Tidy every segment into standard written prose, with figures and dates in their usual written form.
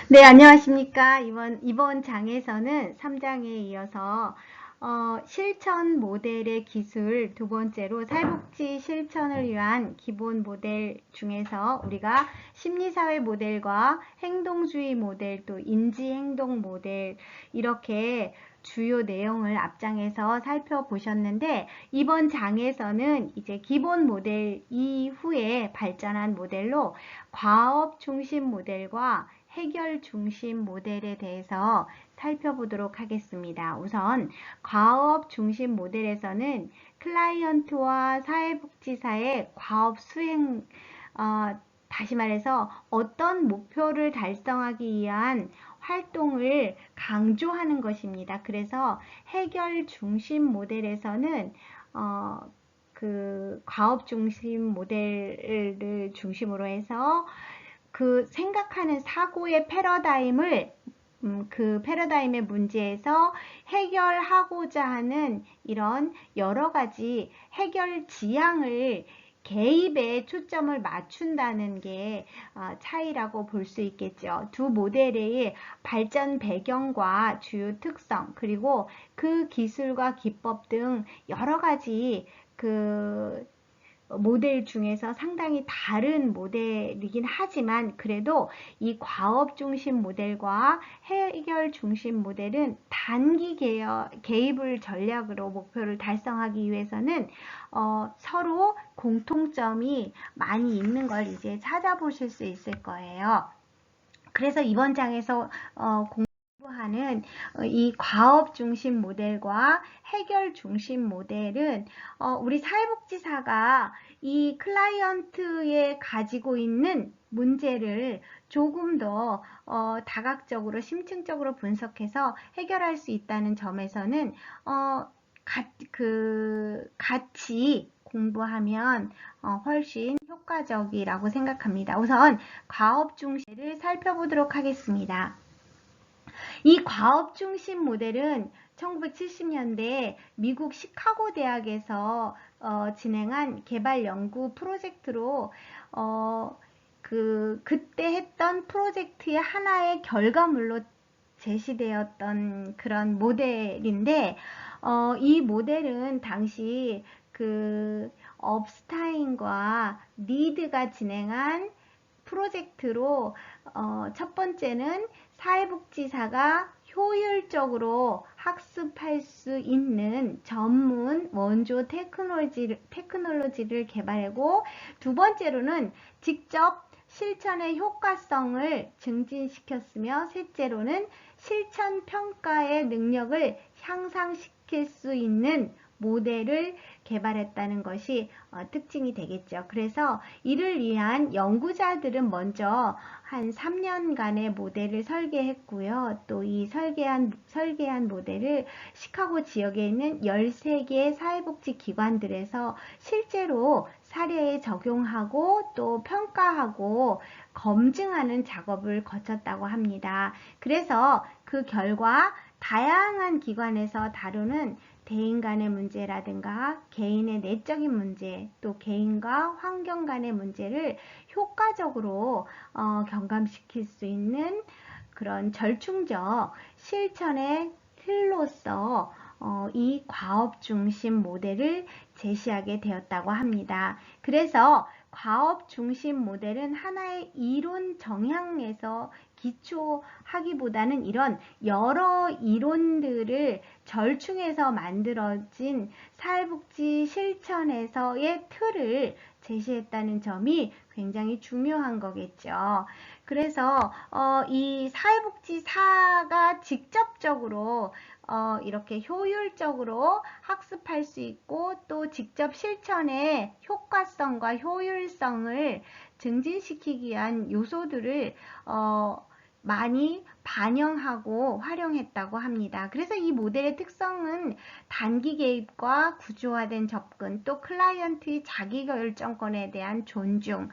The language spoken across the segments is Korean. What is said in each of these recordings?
네, 안녕하십니까. 이번 장에서는 3장에 이어서 실천 모델의 기술 두 번째로 사회복지 실천을 위한 기본 모델 중에서 우리가 심리사회 모델과 행동주의 모델 또 인지행동 모델 이렇게 주요 내용을 앞장에서 살펴보셨는데 이번 장에서는 이제 기본 모델 이후에 발전한 모델로 과업 중심 모델과 해결 중심 모델에 대해서 살펴보도록 하겠습니다. 우선 과업 중심 모델에서는 클라이언트와 사회복지사의 과업 수행, 다시 말해서 어떤 목표를 달성하기 위한 활동을 강조하는 것입니다. 그래서 해결 중심 모델에서는 그 과업 중심 모델을 중심으로 해서 그 생각하는 사고의 패러다임을 그 패러다임의 문제에서 해결하고자 하는 이런 여러 가지 해결 지향을 개입에 초점을 맞춘다는 게 차이라고 볼 수 있겠죠. 두 모델의 발전 배경과 주요 특성 그리고 그 기술과 기법 등 여러 가지 그 모델 중에서 상당히 다른 모델이긴 하지만 그래도 이 과업 중심 모델과 해결 중심 모델은 단기 개입을 전략으로 목표를 달성하기 위해서는 서로 공통점이 많이 있는 걸 이제 찾아보실 수 있을 거예요. 그래서 이번 장에서 하는 이 과업 중심 모델과 해결 중심 모델은 우리 사회복지사가 이 클라이언트에 가지고 있는 문제를 조금 더 다각적으로 심층적으로 분석해서 해결할 수 있다는 점에서는 같이 공부하면 훨씬 효과적이라고 생각합니다. 우선 과업 중심을 살펴보도록 하겠습니다. 이 과업 중심 모델은 1970년대 미국 시카고 대학에서 진행한 개발 연구 프로젝트로 그때 했던 프로젝트의 하나의 결과물로 제시되었던 그런 모델인데 이 모델은 당시 그 업스타인과 리드가 진행한 프로젝트로 첫 번째는 사회복지사가 효율적으로 학습할 수 있는 전문 원조 테크놀로지를 개발하고 두 번째로는 직접 실천의 효과성을 증진시켰으며 셋째로는 실천 평가의 능력을 향상시킬 수 있는 모델을 개발했다는 것이 특징이 되겠죠. 그래서 이를 위한 연구자들은 먼저 한 3년간의 모델을 설계했고요. 또 이 설계한 모델을 시카고 지역에 있는 13개 사회복지 기관들에서 실제로 사례에 적용하고 또 평가하고 검증하는 작업을 거쳤다고 합니다. 그래서 그 결과 다양한 기관에서 다루는 대인 간의 문제라든가 개인의 내적인 문제 또 개인과 환경 간의 문제를 효과적으로 경감시킬 수 있는 그런 절충적 실천의 틀로서 이 과업 중심 모델을 제시하게 되었다고 합니다. 그래서 과업 중심 모델은 하나의 이론 정향에서 기초하기보다는 이런 여러 이론들을 절충해서 만들어진 사회복지 실천에서의 틀을 제시했다는 점이 굉장히 중요한 거겠죠. 그래서 이 사회복지사가 직접적으로 이렇게 효율적으로 학습할 수 있고 또 직접 실천의 효과성과 효율성을 증진시키기 위한 요소들을 많이 반영하고 활용했다고 합니다. 그래서 이 모델의 특성은 단기 개입과 구조화된 접근, 또 클라이언트의 자기결정권에 대한 존중,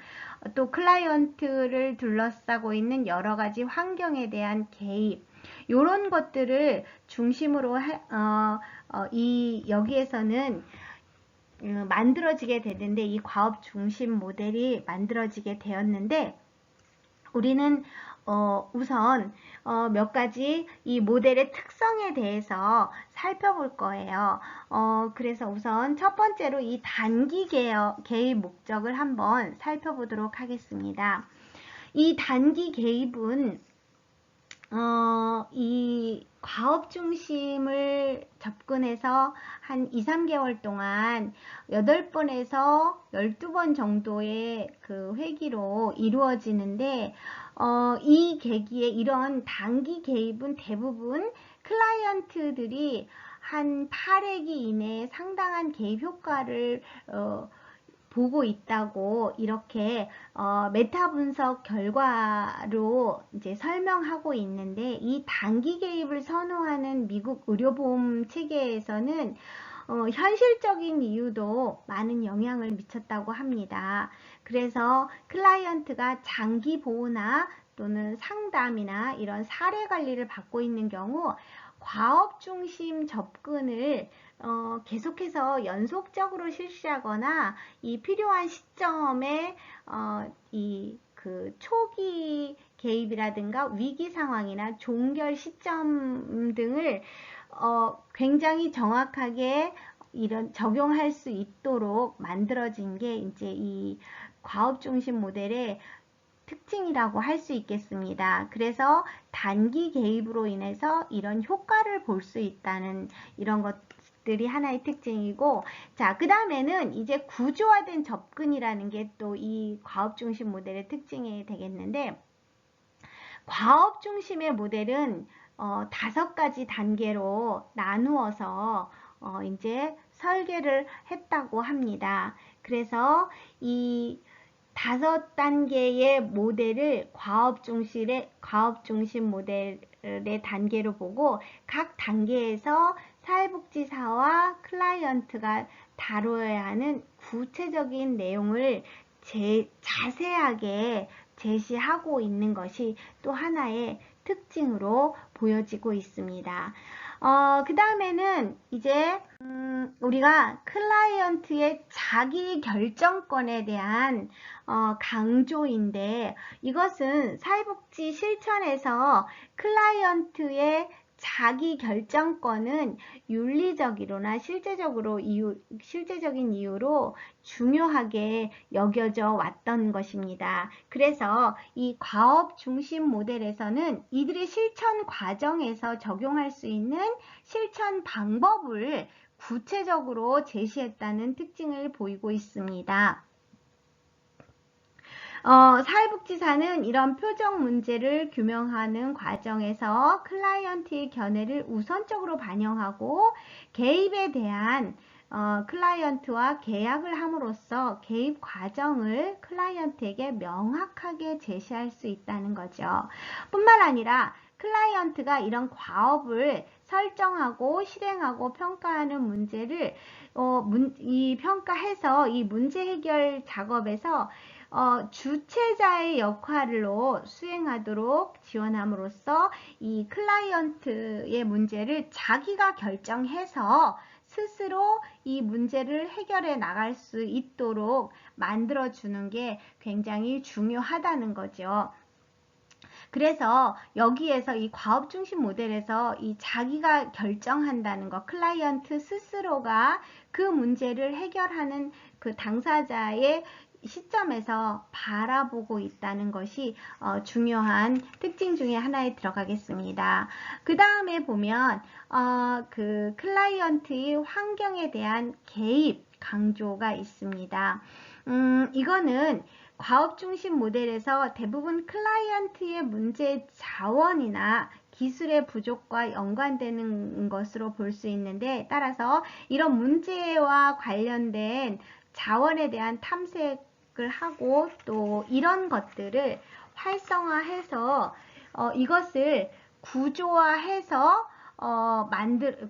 또 클라이언트를 둘러싸고 있는 여러 가지 환경에 대한 개입, 이런 것들을 중심으로 여기에서는 만들어지게 되는데 이 과업 중심 모델이 만들어지게 되었는데 우리는 우선 몇 가지 이 모델의 특성에 대해서 살펴볼 거예요. 그래서 우선 첫 번째로 이 단기 개입 목적을 한번 살펴보도록 하겠습니다. 이 단기 개입은 이 과업 중심을 접근해서 한 2, 3개월 동안 8번에서 12번 정도의 그 회기로 이루어지는데, 이 계기에 이런 단기 개입은 대부분 클라이언트들이 한 8회기 이내에 상당한 개입 효과를 보고 있다고 이렇게 메타 분석 결과로 이제 설명하고 있는데, 이 단기 개입을 선호하는 미국 의료보험 체계에서는 현실적인 이유도 많은 영향을 미쳤다고 합니다. 그래서 클라이언트가 장기 보호나 또는 상담이나 이런 사례 관리를 받고 있는 경우 과업 중심 접근을 계속해서 연속적으로 실시하거나 이 필요한 시점에 이 그 초기 개입이라든가 위기 상황이나 종결 시점 등을 굉장히 정확하게 이런 적용할 수 있도록 만들어진 게 이제 이 과업 중심 모델의 특징이라고 할 수 있겠습니다. 그래서 단기 개입으로 인해서 이런 효과를 볼 수 있다는 이런 것들이 하나의 특징이고, 자, 그 다음에는 이제 구조화된 접근이라는 게 또 이 과업 중심 모델의 특징이 되겠는데, 과업 중심의 모델은 5가지 단계로 나누어서 이제 설계를 했다고 합니다. 그래서 이 5단계의 모델을 과업 중심 모델의 단계로 보고, 각 단계에서 사회복지사와 클라이언트가 다뤄야 하는 구체적인 내용을 자세하게 제시하고 있는 것이 또 하나의 특징으로 보여지고 있습니다. 그 다음에는 이제 우리가 클라이언트의 자기 결정권에 대한 강조인데, 이것은 사회복지 실천에서 클라이언트의 자기 결정권은 윤리적이로나 실제적인 이유로 중요하게 여겨져 왔던 것입니다. 그래서 이 과업 중심 모델에서는 이들의 실천 과정에서 적용할 수 있는 실천 방법을 구체적으로 제시했다는 특징을 보이고 있습니다. 사회복지사는 이런 표적 문제를 규명하는 과정에서 클라이언트의 견해를 우선적으로 반영하고 개입에 대한 클라이언트와 계약을 함으로써 개입 과정을 클라이언트에게 명확하게 제시할 수 있다는 거죠. 뿐만 아니라 클라이언트가 이런 과업을 설정하고 실행하고 평가하는 문제를 평가해서 이 문제 해결 작업에서 주체자의 역할로 수행하도록 지원함으로써 이 클라이언트의 문제를 자기가 결정해서 스스로 이 문제를 해결해 나갈 수 있도록 만들어주는 게 굉장히 중요하다는 거죠. 그래서 여기에서 이 과업 중심 모델에서 이 자기가 결정한다는 것, 클라이언트 스스로가 그 문제를 해결하는 그 당사자의 시점에서 바라보고 있다는 것이 중요한 특징 중에 하나에 들어가겠습니다. 그 다음에 보면 그 클라이언트의 환경에 대한 개입 강조가 있습니다. 이거는 과업 중심 모델에서 대부분 클라이언트의 문제 자원이나 기술의 부족과 연관되는 것으로 볼 수 있는데, 따라서 이런 문제와 관련된 자원에 대한 탐색을 하고 또 이런 것들을 활성화해서 이것을 구조화해서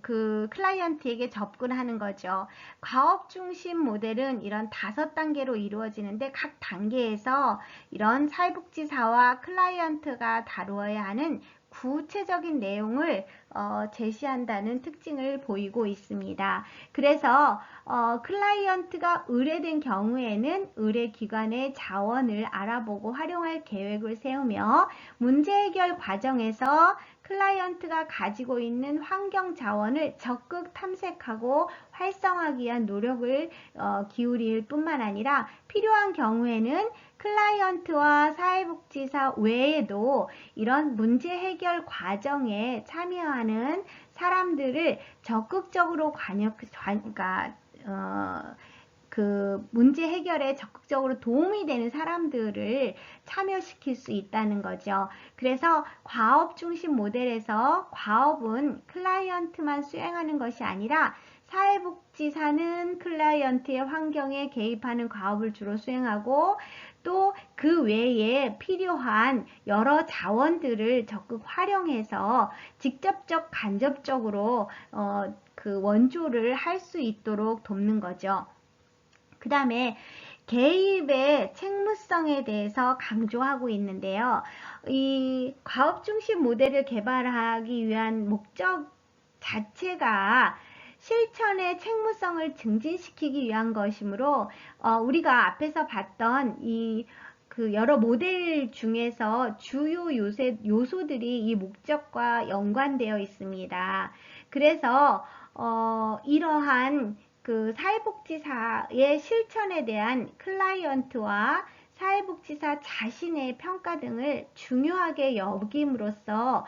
그 클라이언트에게 접근하는 거죠. 과업 중심 모델은 이런 5단계로 이루어지는데, 각 단계에서 이런 사회복지사와 클라이언트가 다루어야 하는 구체적인 내용을 제시한다는 특징을 보이고 있습니다. 그래서 클라이언트가 의뢰된 경우에는 의뢰기관의 자원을 알아보고 활용할 계획을 세우며 문제 해결 과정에서 클라이언트가 가지고 있는 환경 자원을 적극 탐색하고 활성화하기 위한 노력을 기울일 뿐만 아니라 필요한 경우에는 클라이언트와 사회복지사 외에도 이런 문제 해결 과정에 참여하는 사람들을 적극적으로 그 문제 해결에 적극적으로 도움이 되는 사람들을 참여시킬 수 있다는 거죠. 그래서 과업 중심 모델에서 과업은 클라이언트만 수행하는 것이 아니라 사회복지사는 클라이언트의 환경에 개입하는 과업을 주로 수행하고 또 그 외에 필요한 여러 자원들을 적극 활용해서 직접적 간접적으로 그 원조를 할 수 있도록 돕는 거죠. 그 다음에 개입의 책무성에 대해서 강조하고 있는데요. 이 과업 중심 모델을 개발하기 위한 목적 자체가 실천의 책무성을 증진시키기 위한 것이므로 우리가 앞에서 봤던 그 여러 모델 중에서 주요 요소들이 이 목적과 연관되어 있습니다. 그래서 이러한 그 사회복지사의 실천에 대한 클라이언트와 사회복지사 자신의 평가 등을 중요하게 여김으로써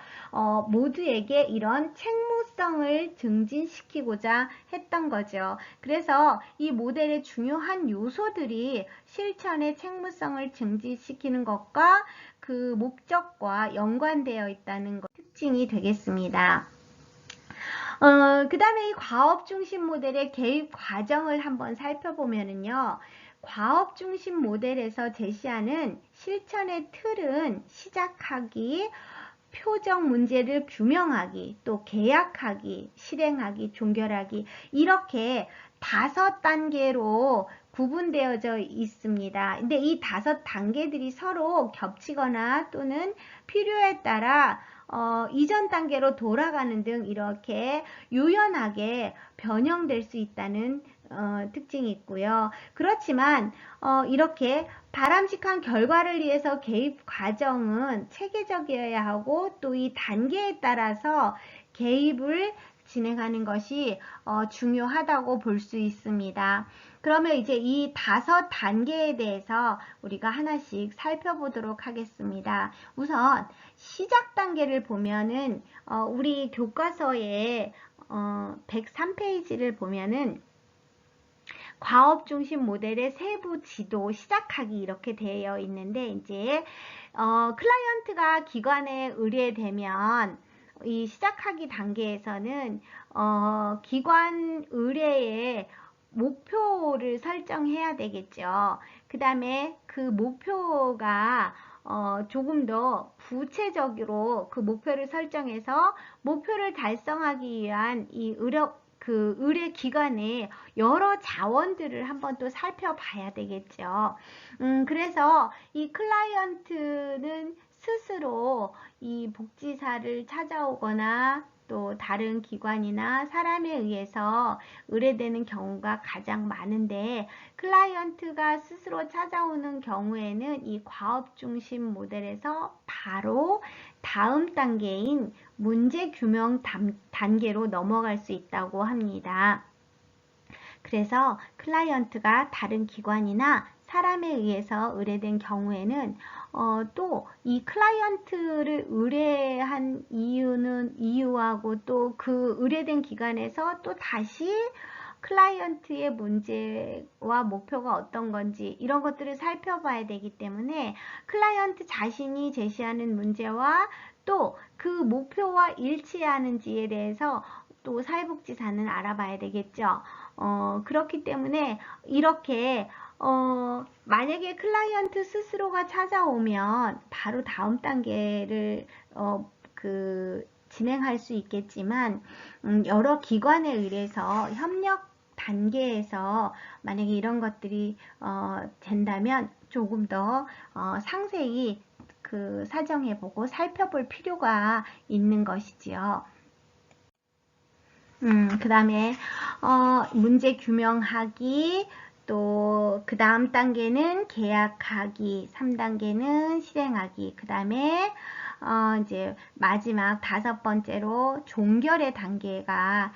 모두에게 이런 책무성을 증진시키고자 했던 거죠. 그래서 이 모델의 중요한 요소들이 실천의 책무성을 증진시키는 것과 그 목적과 연관되어 있다는 것 특징이 되겠습니다. 그 다음에 이 과업 중심 모델의 개입 과정을 한번 살펴보면은요. 과업 중심 모델에서 제시하는 실천의 틀은 시작하기, 표적 문제를 규명하기, 또 계약하기, 실행하기, 종결하기 이렇게 5단계로 구분되어져 있습니다. 근데 이 5단계들이 서로 겹치거나 또는 필요에 따라 이전 단계로 돌아가는 등 이렇게 유연하게 변형될 수 있다는 특징이 있고요. 그렇지만 이렇게 바람직한 결과를 위해서 개입 과정은 체계적이어야 하고 또 이 단계에 따라서 개입을 진행하는 것이 중요하다고 볼 수 있습니다. 그러면 이제 이 5단계에 대해서 우리가 하나씩 살펴보도록 하겠습니다. 우선 시작 단계를 보면은 우리 교과서에 103페이지를 보면은 과업 중심 모델의 세부 지도 시작하기 이렇게 되어 있는데 이제 클라이언트가 기관에 의뢰되면 이 시작하기 단계에서는 기관 의뢰의 목표를 설정해야 되겠죠. 그 다음에 그 목표가 조금 더 구체적으로 그 목표를 설정해서 목표를 달성하기 위한 이 의뢰 기관의 여러 자원들을 한번 또 살펴봐야 되겠죠. 그래서 이 클라이언트는 스스로 이 복지사를 찾아오거나 또 다른 기관이나 사람에 의해서 의뢰되는 경우가 가장 많은데 클라이언트가 스스로 찾아오는 경우에는 이 과업 중심 모델에서 바로 다음 단계인 문제 규명 단계로 넘어갈 수 있다고 합니다. 그래서 클라이언트가 다른 기관이나 사람에 의해서 의뢰된 경우에는 또 이 클라이언트를 의뢰한 이유하고 또 그 의뢰된 기관에서 또 다시 클라이언트의 문제와 목표가 어떤 건지 이런 것들을 살펴봐야 되기 때문에 클라이언트 자신이 제시하는 문제와 또 그 목표와 일치하는지에 대해서 또 사회복지사는 알아봐야 되겠죠. 그렇기 때문에 이렇게 만약에 클라이언트 스스로가 찾아오면 바로 다음 단계를 진행할 수 있겠지만 여러 기관에 의해서 협력 단계에서 만약에 이런 것들이 된다면 조금 더 상세히 그 사정해보고 살펴볼 필요가 있는 것이지요. 그 다음에 문제 규명하기, 또 그 다음 단계는 계약하기, 3단계는 실행하기, 그 다음에 이제 마지막 5번째로 종결의 단계가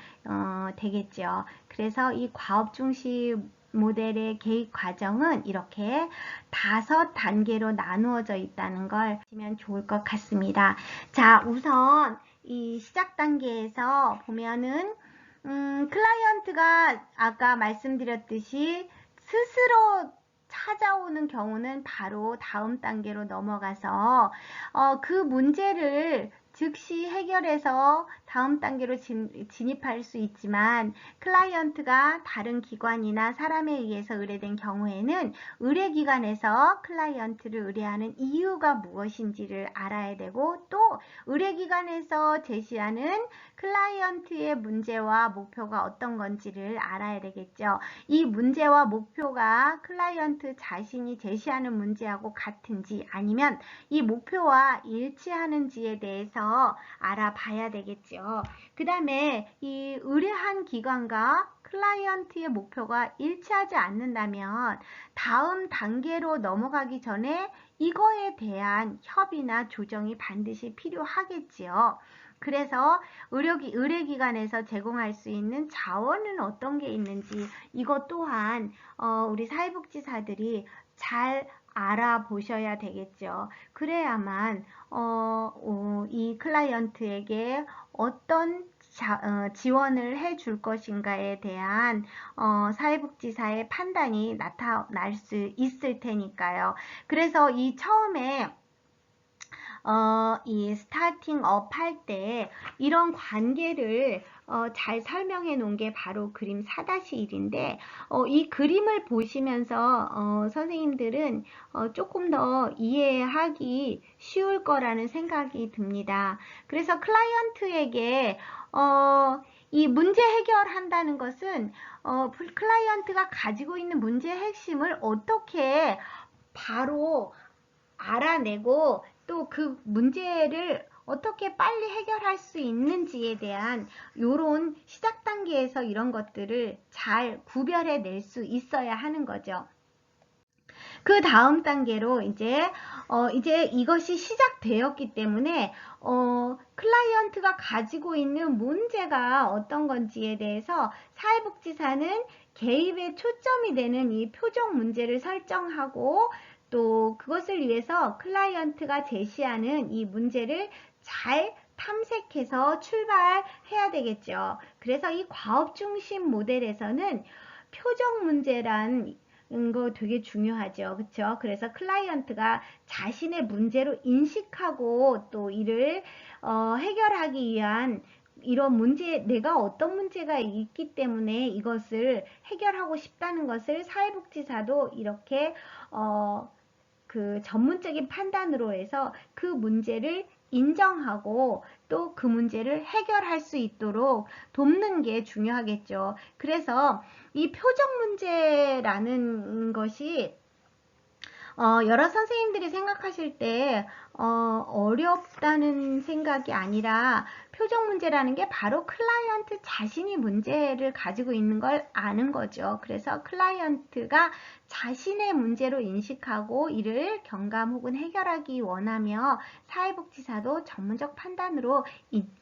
되겠죠. 그래서 이 과업 중심 모델의 개입 과정은 이렇게 5단계로 나누어져 있다는 걸 보시면 좋을 것 같습니다. 자, 우선 이 시작 단계에서 보면은 클라이언트가 아까 말씀드렸듯이 스스로 찾아오는 경우는 바로 다음 단계로 넘어가서 그 문제를 즉시 해결해서 다음 단계로 진입할 수 있지만, 클라이언트가 다른 기관이나 사람에 의해서 의뢰된 경우에는 의뢰기관에서 클라이언트를 의뢰하는 이유가 무엇인지를 알아야 되고, 또 의뢰기관에서 제시하는 클라이언트의 문제와 목표가 어떤 건지를 알아야 되겠죠. 이 문제와 목표가 클라이언트 자신이 제시하는 문제하고 같은지, 아니면 이 목표와 일치하는지에 대해서 알아봐야 되겠죠. 그 다음에 이 의뢰한 기관과 클라이언트의 목표가 일치하지 않는다면 다음 단계로 넘어가기 전에 이거에 대한 협의나 조정이 반드시 필요하겠지요. 그래서 의뢰기관에서 제공할 수 있는 자원은 어떤 게 있는지, 이것 또한 우리 사회복지사들이 잘 알아보셔야 되겠죠. 그래야만 이 클라이언트에게 어떤 지원을 해줄 것인가에 대한 사회복지사의 판단이 나타날 수 있을 테니까요. 그래서 이 처음에 이 스타팅업 할 때 이런 관계를 잘 설명해 놓은 게 바로 그림 4-1인데, 이 그림을 보시면서 선생님들은 조금 더 이해하기 쉬울 거라는 생각이 듭니다. 그래서 클라이언트에게 이 문제 해결한다는 것은 클라이언트가 가지고 있는 문제의 핵심을 어떻게 바로 알아내고 또 그 문제를 어떻게 빨리 해결할 수 있는지에 대한 요런 시작 단계에서 이런 것들을 잘 구별해 낼 수 있어야 하는 거죠. 그 다음 단계로 이제 이것이 시작되었기 때문에 클라이언트가 가지고 있는 문제가 어떤 건지에 대해서 사회복지사는 개입에 초점이 되는 이 표적 문제를 설정하고, 또 그것을 위해서 클라이언트가 제시하는 이 문제를 잘 탐색해서 출발해야 되겠죠. 그래서 이 과업 중심 모델에서는 표적 문제란 거 되게 중요하죠. 그렇죠? 그래서 클라이언트가 자신의 문제로 인식하고 또 이를 해결하기 위한 이런 문제, 내가 어떤 문제가 있기 때문에 이것을 해결하고 싶다는 것을 사회복지사도 이렇게 그 전문적인 판단으로 해서 그 문제를 인정하고 또 그 문제를 해결할 수 있도록 돕는 게 중요하겠죠. 그래서 이 표적 문제라는 것이 여러 선생님들이 생각하실 때 어렵다는 생각이 아니라, 표적 문제라는 게 바로 클라이언트 자신이 문제를 가지고 있는 걸 아는 거죠. 그래서 클라이언트가 자신의 문제로 인식하고 이를 경감 혹은 해결하기 원하며 사회복지사도 전문적 판단으로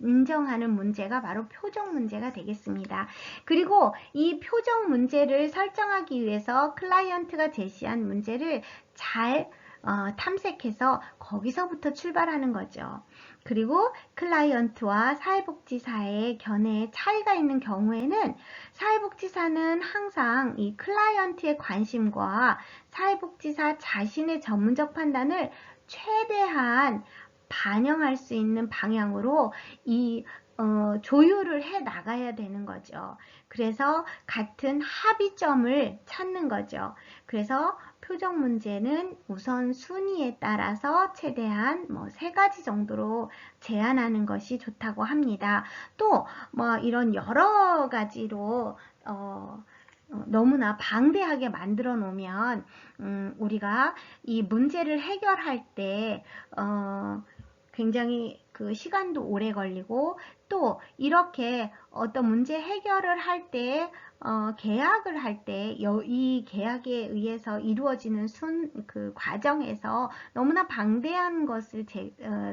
인정하는 문제가 바로 표적 문제가 되겠습니다. 그리고 이 표적 문제를 설정하기 위해서 클라이언트가 제시한 문제를 잘 탐색해서 거기서부터 출발하는 거죠. 그리고 클라이언트와 사회복지사의 견해에 차이가 있는 경우에는 사회복지사는 항상 이 클라이언트의 관심과 사회복지사 자신의 전문적 판단을 최대한 반영할 수 있는 방향으로 이 조율을 해 나가야 되는 거죠. 그래서 같은 합의점을 찾는 거죠. 그래서 표적 문제는 우선 순위에 따라서 최대한 3가지 정도로 제한하는 것이 좋다고 합니다. 또 이런 여러 가지로 너무나 방대하게 만들어 놓으면 우리가 이 문제를 해결할 때 굉장히 그 시간도 오래 걸리고, 또 이렇게 어떤 문제 해결을 할 때 계약을 할 때 이 계약에 의해서 이루어지는 그 과정에서 너무나 방대한 것을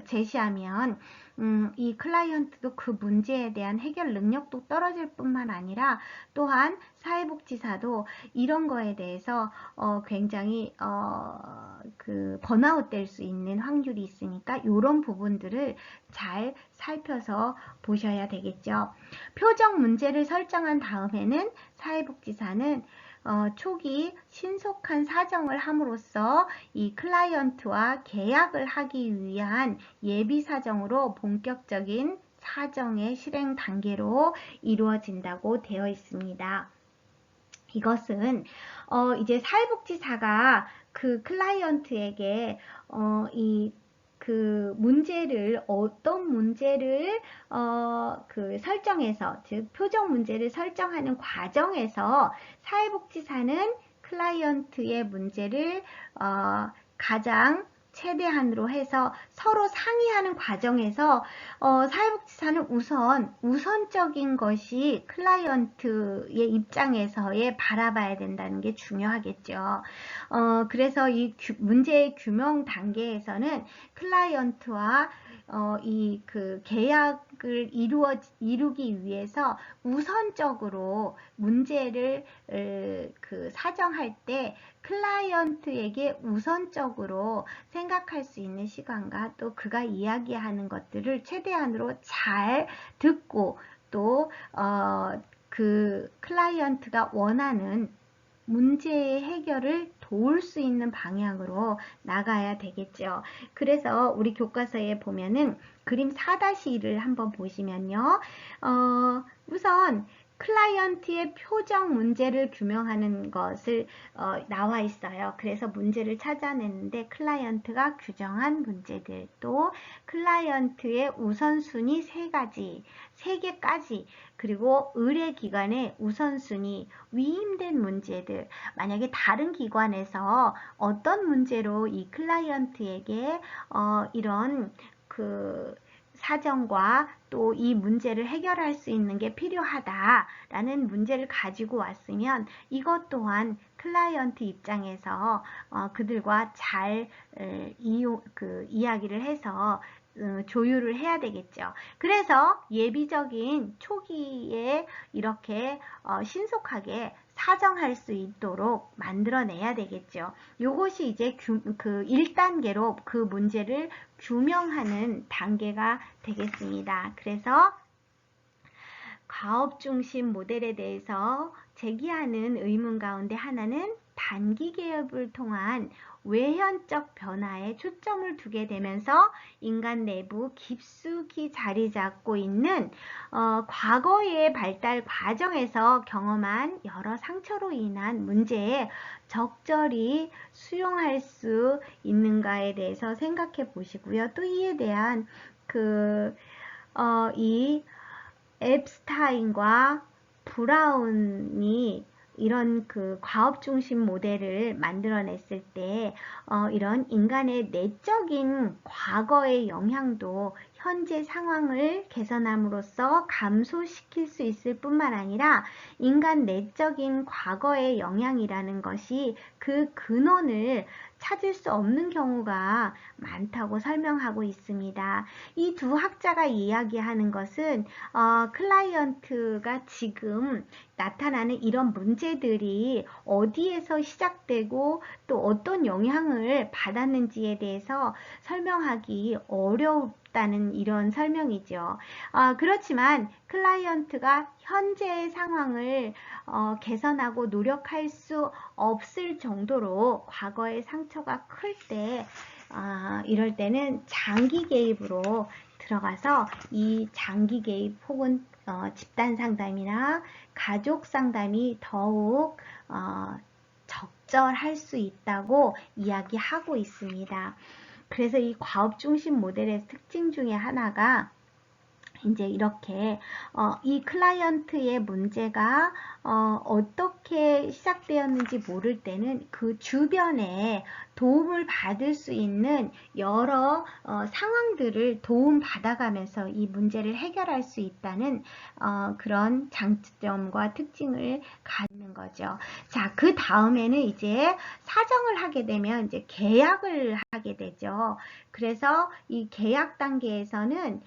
제시하면 이 클라이언트도 그 문제에 대한 해결 능력도 떨어질 뿐만 아니라, 또한 사회복지사도 이런 거에 대해서 굉장히 그 번아웃 될 수 있는 확률이 있으니까 이런 부분들을 잘 살펴서 보셔야 되겠죠. 표적 문제를 설정한 다음에는 사회복지사는 초기 신속한 사정을 함으로써 이 클라이언트와 계약을 하기 위한 예비 사정으로 본격적인 사정의 실행 단계로 이루어진다고 되어 있습니다. 이것은 이제 사회복지사가 그 클라이언트에게 그 문제를, 어떤 문제를 그 설정해서, 즉 표적 문제를 설정하는 과정에서 사회복지사는 클라이언트의 문제를 가장 최대한으로 해서 서로 상의하는 과정에서 사회복지사는 우선적인 것이 클라이언트의 입장에서의 바라봐야 된다는 게 중요하겠죠. 그래서 이 문제의 규명 단계에서는 클라이언트와 이 그 계약을 이루기 위해서 우선적으로 문제를 그 사정할 때 클라이언트에게 우선적으로 생각할 수 있는 시간과 또 그가 이야기하는 것들을 최대한으로 잘 듣고, 또 그 클라이언트가 원하는 문제의 해결을 도울 수 있는 방향으로 나가야 되겠죠. 그래서 우리 교과서에 보면은 그림 4-1을 한번 보시면요. 우선 클라이언트의 표적 문제를 규명하는 것을 나와 있어요. 그래서 문제를 찾아내는데 클라이언트가 규정한 문제들, 또 클라이언트의 우선순위 3개까지, 그리고 의뢰기관의 우선순위, 위임된 문제들, 만약에 다른 기관에서 어떤 문제로 이 클라이언트에게 이런 그 사정과 또 이 문제를 해결할 수 있는 게 필요하다라는 문제를 가지고 왔으면 이것 또한 클라이언트 입장에서 그들과 잘 이야기를 해서 조율을 해야 되겠죠. 그래서 예비적인 초기에 이렇게 신속하게 사정할 수 있도록 만들어내야 되겠죠. 요것이 이제 그 1단계로 그 문제를 규명하는 단계가 되겠습니다. 그래서 과업 중심 모델에 대해서 제기하는 의문 가운데 하나는 단기 개혁을 통한 외현적 변화에 초점을 두게 되면서 인간 내부 깊숙이 자리 잡고 있는 과거의 발달 과정에서 경험한 여러 상처로 인한 문제에 적절히 수용할 수 있는가에 대해서 생각해 보시고요. 또 이에 대한 이 앱스타인과 브라운이 이런 그 과업 중심 모델을 만들어냈을 때 이런 인간의 내적인 과거의 영향도 현재 상황을 개선함으로써 감소시킬 수 있을 뿐만 아니라, 인간 내적인 과거의 영향이라는 것이 그 근원을 찾을 수 없는 경우가 많다고 설명하고 있습니다. 이 두 학자가 이야기하는 것은 클라이언트가 지금 나타나는 이런 문제들이 어디에서 시작되고 또 어떤 영향을 받았는지에 대해서 설명하기 어렵다는 이런 설명이죠. 그렇지만 클라이언트가 현재의 상황을 개선하고 노력할 수 없을 정도로 과거의 상처가 클 때, 이럴 때는 장기 개입으로 들어가서 이 장기 개입 혹은 집단 상담이나 가족 상담이 더욱 적절할 수 있다고 이야기하고 있습니다. 그래서 이 과업 중심 모델의 특징 중에 하나가 이제 이렇게 이 클라이언트의 문제가 어떻게 시작되었는지 모를 때는 그 주변에 도움을 받을 수 있는 여러 상황들을 도움 받아가면서 이 문제를 해결할 수 있다는 그런 장점과 특징을 갖는 거죠. 자, 그 다음에는 이제 사정을 하게 되면 이제 계약을 하게 되죠. 그래서 이 계약 단계에서는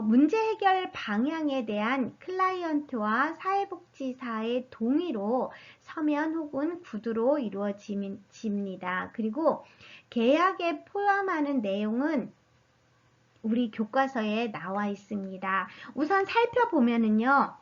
문제 해결 방향에 대한 클라이언트와 사회복지사의 동의로 서면 혹은 구두로 이루어집니다. 그리고 계약에 포함하는 내용은 우리 교과서에 나와 있습니다. 우선 살펴보면은요.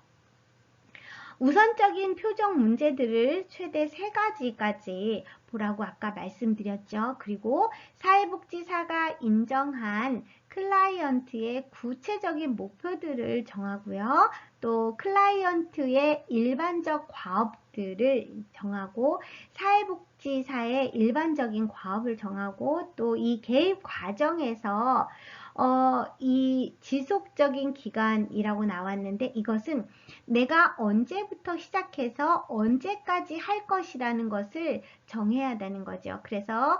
우선적인 표적 문제들을 최대 3가지까지 보라고 아까 말씀드렸죠. 그리고 사회복지사가 인정한 클라이언트의 구체적인 목표들을 정하고요. 또 클라이언트의 일반적 과업들을 정하고 사회복지사의 일반적인 과업을 정하고 또 이 개입 과정에서 이 지속적인 기간이라고 나왔는데 이것은 내가 언제부터 시작해서 언제까지 할 것이라는 것을 정해야 되는 거죠. 그래서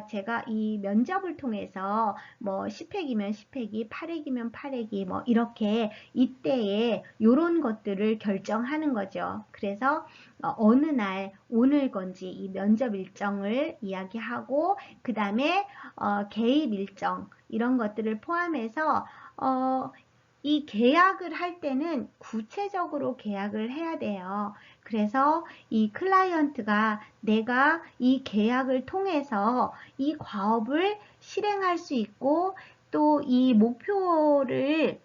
제가 이 면접을 통해서 뭐 10회기면 10회기, 8회기면 8회기 뭐 이렇게 이때에 이런 것들을 결정하는 거죠. 그래서 어느 날 오늘 건지 이 면접 일정을 이야기하고 그 다음에 개입 일정 이런 것들을 포함해서 이 계약을 할 때는 구체적으로 계약을 해야 돼요. 그래서 이 클라이언트가 내가 이 계약을 통해서 이 과업을 실행할 수 있고 또 이 목표를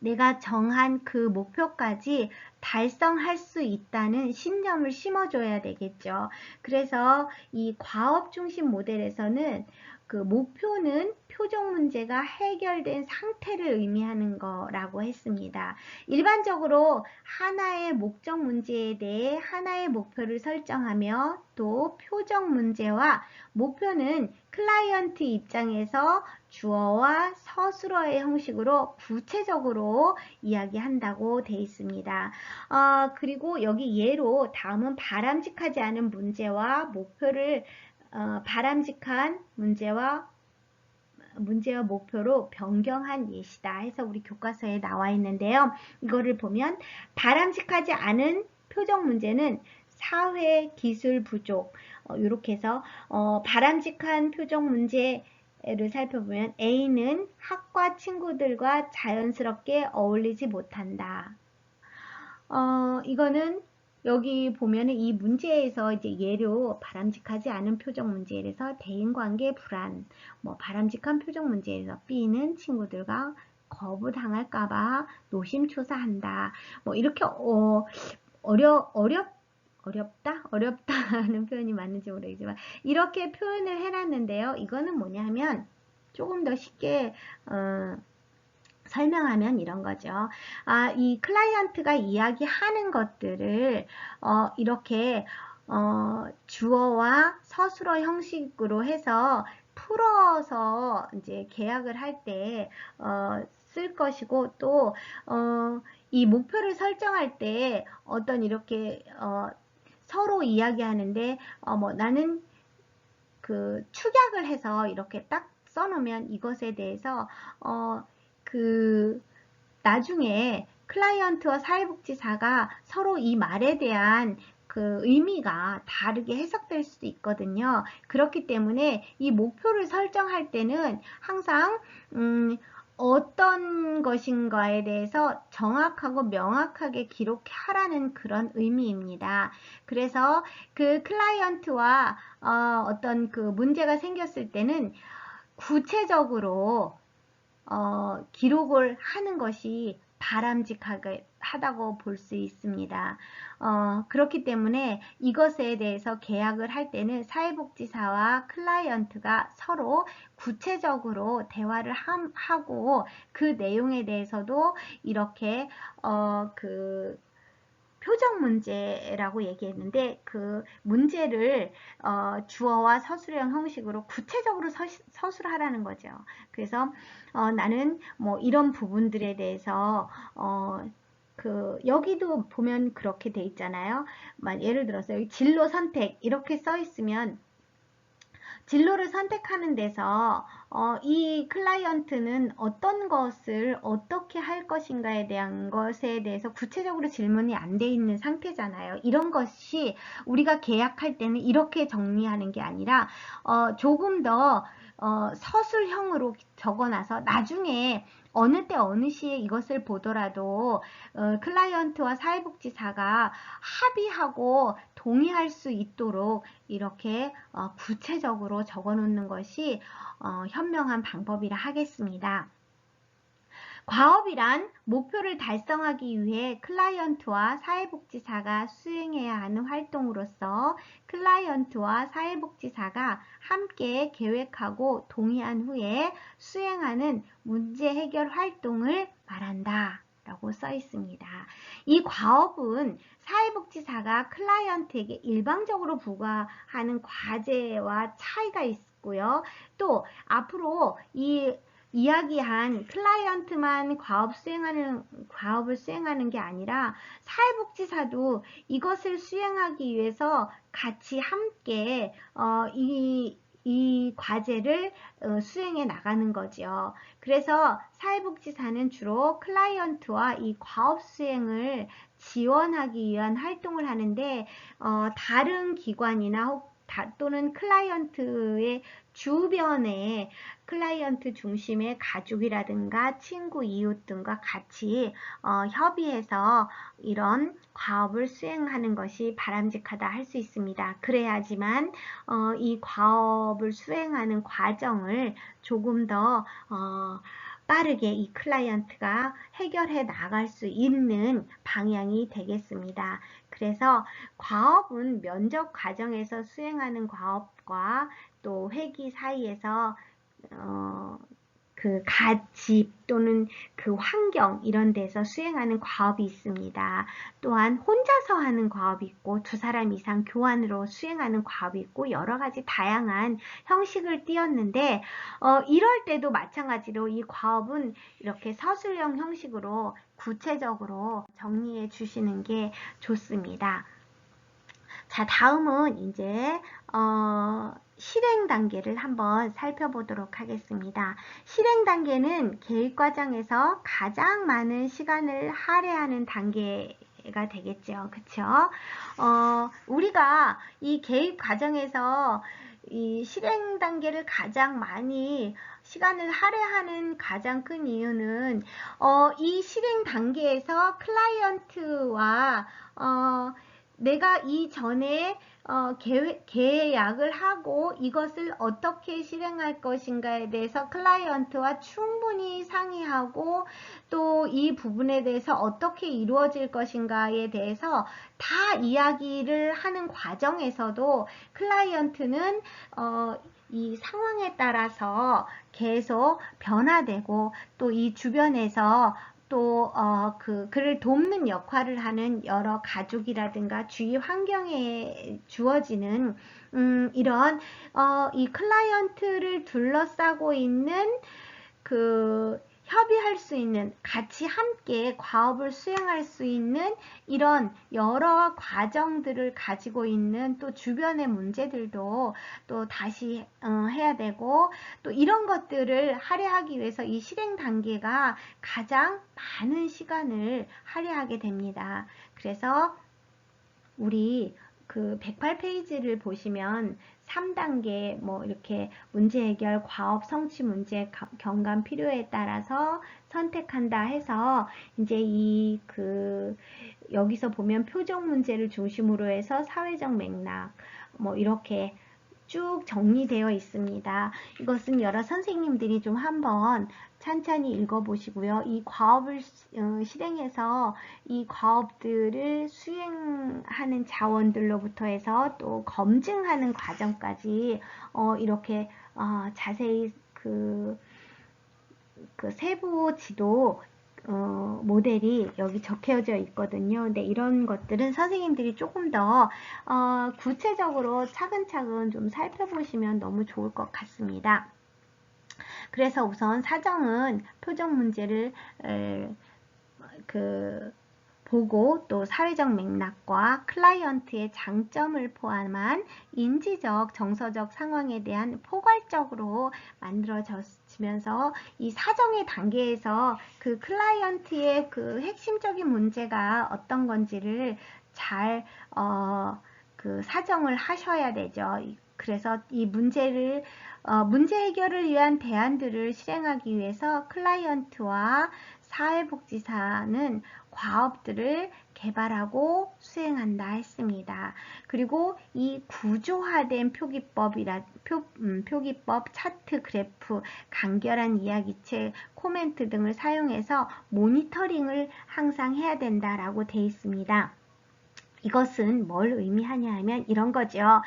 내가 정한 그 목표까지 달성할 수 있다는 신념을 심어줘야 되겠죠. 그래서 이 과업 중심 모델에서는 그 목표는 표적 문제가 해결된 상태를 의미하는 거라고 했습니다. 일반적으로 하나의 목적 문제에 대해 하나의 목표를 설정하며 또 표적 문제와 목표는 클라이언트 입장에서 주어와 서술어의 형식으로 구체적으로 이야기한다고 되어 있습니다. 그리고 여기 예로 다음은 바람직하지 않은 문제와 목표를 바람직한 문제와 목표로 변경한 예시다 해서 우리 교과서에 나와 있는데요. 이거를 보면 바람직하지 않은 표적 문제는 사회 기술 부족 이렇게 해서 바람직한 표적 문제를 살펴보면 A는 학과 친구들과 자연스럽게 어울리지 못한다. 이거는 여기 보면은 이 문제에서 이제 예로 바람직하지 않은 표적 문제에서 대인관계 불안, 뭐 바람직한 표적 문제에서 B는 친구들과 거부당할까봐 노심초사한다. 뭐 이렇게 어렵다는 표현이 맞는지 모르겠지만 이렇게 표현을 해놨는데요. 이거는 뭐냐면 조금 더 쉽게 설명하면 이런 거죠. 이 클라이언트가 이야기하는 것들을 이렇게 주어와 서술어 형식으로 해서 풀어서 이제 계약을 할 때 쓸 것이고 또 이 목표를 설정할 때 어떤 이렇게 서로 이야기하는데 뭐 나는 그 축약을 해서 이렇게 딱 써놓으면 이것에 대해서 나중에 클라이언트와 사회복지사가 서로 이 말에 대한 그 의미가 다르게 해석될 수도 있거든요. 그렇기 때문에 이 목표를 설정할 때는 항상 어떤 것인가에 대해서 정확하고 명확하게 기록하라는 그런 의미입니다. 그래서 그 클라이언트와 어떤 그 문제가 생겼을 때는 구체적으로 기록을 하는 것이 바람직하다고 볼 수 있습니다. 그렇기 때문에 이것에 대해서 계약을 할 때는 사회복지사와 클라이언트가 서로 구체적으로 대화를 하고 그 내용에 대해서도 이렇게 표적 문제라고 얘기했는데 그 문제를 주어와 서술형 형식으로 구체적으로 서술하라는 거죠. 그래서 나는 뭐 이런 부분들에 대해서 여기도 보면 그렇게 돼 있잖아요. 예를 들어서 여기 진로 선택 이렇게 써 있으면 진로를 선택하는 데서 이 클라이언트는 어떤 것을 어떻게 할 것인가에 대한 것에 대해서 구체적으로 질문이 안 돼 있는 상태잖아요. 이런 것이 우리가 계약할 때는 이렇게 정리하는 게 아니라 조금 더 서술형으로 적어놔서 나중에 어느 때 어느 시에 이것을 보더라도 클라이언트와 사회복지사가 합의하고 동의할 수 있도록 이렇게 구체적으로 적어 놓는 것이 현명한 방법이라 하겠습니다. 과업이란 목표를 달성하기 위해 클라이언트와 사회복지사가 수행해야 하는 활동으로서 클라이언트와 사회복지사가 함께 계획하고 동의한 후에 수행하는 문제 해결 활동을 말한다. 라고 써 있습니다. 이 과업은 사회복지사가 클라이언트에게 일방적으로 부과하는 과제와 차이가 있고요. 또 앞으로 이 이야기한 클라이언트만 과업을 수행하는 게 아니라 사회복지사도 이것을 수행하기 위해서 같이 함께 이 과제를 수행해 나가는 거죠. 그래서 사회복지사는 주로 클라이언트와 이 과업 수행을 지원하기 위한 활동을 하는데 다른 기관이나 또는 클라이언트의 주변에 클라이언트 중심의 가족이라든가 친구, 이웃 등과 같이 협의해서 이런 과업을 수행하는 것이 바람직하다 할 수 있습니다. 그래야지만 이 과업을 수행하는 과정을 조금 더 빠르게 이 클라이언트가 해결해 나갈 수 있는 방향이 되겠습니다. 그래서 과업은 면접 과정에서 수행하는 과업과 또 회기 사이에서 그 집 또는 그 환경 이런 데서 수행하는 과업이 있습니다. 또한 혼자서 하는 과업이 있고 두 사람 이상 교환으로 수행하는 과업이 있고 여러 가지 다양한 형식을 띄었는데 이럴 때도 마찬가지로 이 과업은 이렇게 서술형 형식으로 구체적으로 정리해 주시는 게 좋습니다. 자, 다음은 이제 실행 단계를 한번 살펴보도록 하겠습니다. 실행 단계는 계획 과정에서 가장 많은 시간을 할애하는 단계가 되겠죠. 그쵸? 우리가 이 계획 과정에서 이 실행 단계를 가장 많이 시간을 할애하는 가장 큰 이유는 이 실행 단계에서 클라이언트와 내가 이전에 계약을 하고 이것을 어떻게 실행할 것인가에 대해서 클라이언트와 충분히 상의하고 또 이 부분에 대해서 어떻게 이루어질 것인가에 대해서 다 이야기를 하는 과정에서도 클라이언트는 이 상황에 따라서 계속 변화되고 또 이 주변에서 또 그를 돕는 역할을 하는 여러 가족이라든가 주위 환경에 주어지는 이런 이 클라이언트를 둘러싸고 있는 협의할 수 있는 같이 함께 과업을 수행할 수 있는 이런 여러 과정들을 가지고 있는 또 주변의 문제들도 또 다시 해야 되고 또 이런 것들을 할애하기 위해서 이 실행 단계가 가장 많은 시간을 할애하게 됩니다. 그래서 우리 그 108페이지를 보시면 3단계 뭐 이렇게 문제 해결, 과업 성취 문제, 경감 필요에 따라서 선택한다 해서 이제 여기서 보면 표적 문제를 중심으로 해서 사회적 맥락 뭐 이렇게 쭉 정리되어 있습니다. 이것은 여러 선생님들이 좀 한번 찬찬히 읽어보시고요. 이 과업을 실행해서 이 과업들을 수행하는 자원들로부터 해서 또 검증하는 과정까지 이렇게 자세히 그 세부 지도 모델이 여기 적혀져 있거든요. 근데 이런 것들은 선생님들이 조금 더 구체적으로 차근차근 좀 살펴보시면 너무 좋을 것 같습니다. 그래서 우선 사정은 표정 문제를 보고 또 사회적 맥락과 클라이언트의 장점을 포함한 인지적, 정서적 상황에 대한 포괄적으로 만들어지면서 이 사정의 단계에서 그 클라이언트의 그 핵심적인 문제가 어떤 건지를 잘 그 사정을 하셔야 되죠. 그래서 이 문제 해결을 위한 대안들을 실행하기 위해서 클라이언트와 사회복지사는 과업들을 개발하고 수행한다 했습니다. 그리고 이 구조화된 표기법, 차트, 그래프, 간결한 이야기책, 코멘트 등을 사용해서 모니터링을 항상 해야 된다라고 되어 있습니다. 이것은 뭘 의미하냐 하면 이런 거죠.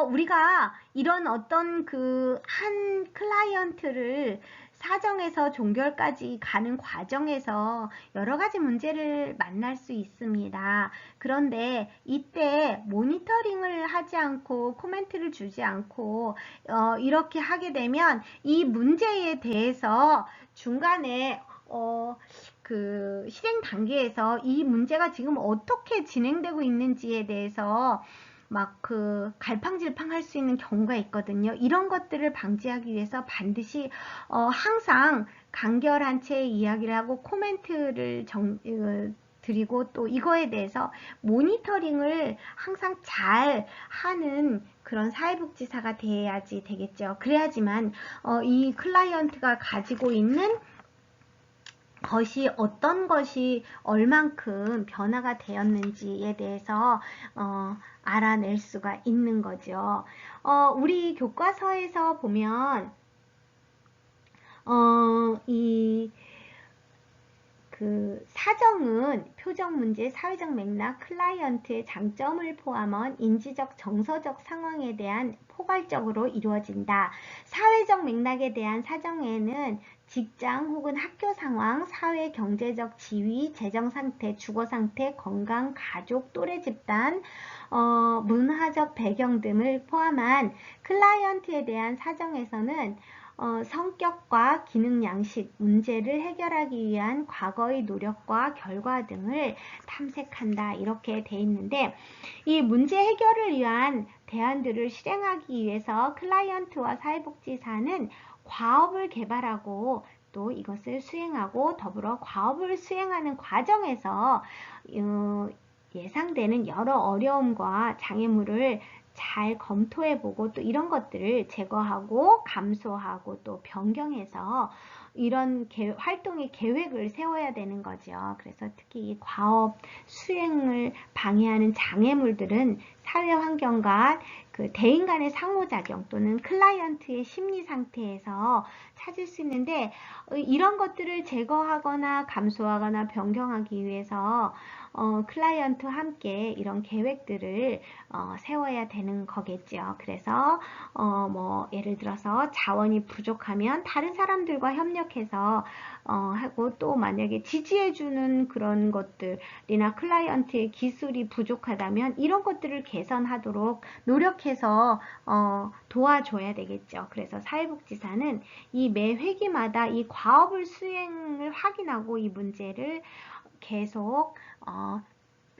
우리가 이런 어떤 한 클라이언트를 사정에서 종결까지 가는 과정에서 여러 가지 문제를 만날 수 있습니다. 그런데 이때 모니터링을 하지 않고 코멘트를 주지 않고 이렇게 하게 되면 이 문제에 대해서 중간에 실행 단계에서 이 문제가 지금 어떻게 진행되고 있는지에 대해서 막 갈팡질팡 할 수 있는 경우가 있거든요. 이런 것들을 방지하기 위해서 반드시 항상 간결한 채 이야기를 하고 코멘트를 드리고 또 이거에 대해서 모니터링을 항상 잘 하는 그런 사회복지사가 돼야지 되겠죠. 그래야지만 이 클라이언트가 가지고 있는 것이 어떤 것이 얼만큼 변화가 되었는지에 대해서 알아낼 수가 있는 거죠. 우리 교과서에서 보면 사정은 표정 문제, 사회적 맥락, 클라이언트의 장점을 포함한 인지적, 정서적 상황에 대한 포괄적으로 이루어진다. 사회적 맥락에 대한 사정에는 직장 혹은 학교 상황, 사회 경제적 지위, 재정 상태, 주거 상태, 건강, 가족, 또래 집단, 문화적 배경 등을 포함한 클라이언트에 대한 사정에서는 성격과 기능 양식, 문제를 해결하기 위한 과거의 노력과 결과 등을 탐색한다. 이렇게 돼 있는데 이 문제 해결을 위한 대안들을 실행하기 위해서 클라이언트와 사회복지사는 과업을 개발하고 또 이것을 수행하고 더불어 과업을 수행하는 과정에서 예상되는 여러 어려움과 장애물을 잘 검토해보고 또 이런 것들을 제거하고 감소하고 또 변경해서 이런 활동의 계획을 세워야 되는 거죠. 그래서 특히 이 과업 수행을 방해하는 장애물들은 사회 환경과 대인 간의 상호작용 또는 클라이언트의 심리 상태에서 찾을 수 있는데 이런 것들을 제거하거나 감소하거나 변경하기 위해서 클라이언트와 함께 이런 계획들을 세워야 되는 거겠죠. 그래서 예를 들어서 자원이 부족하면 다른 사람들과 협력해서 하고 또 만약에 지지해주는 그런 것들이나 클라이언트의 기술이 부족하다면 이런 것들을 개선하도록 노력해서 도와줘야 되겠죠. 그래서 사회복지사는 이 매 회기마다 이 과업을 수행을 확인하고 이 문제를 계속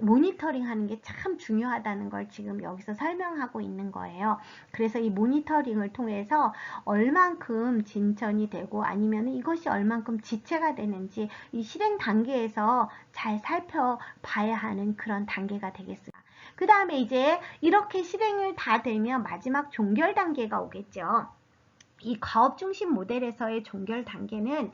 모니터링 하는 게 참 중요하다는 걸 지금 여기서 설명하고 있는 거예요. 그래서 이 모니터링을 통해서 얼만큼 진전이 되고 아니면 이것이 얼만큼 지체가 되는지 이 실행 단계에서 잘 살펴봐야 하는 그런 단계가 되겠습니다. 그 다음에 이제 이렇게 실행을 다 되면 마지막 종결 단계가 오겠죠. 이 과업 중심 모델에서의 종결 단계는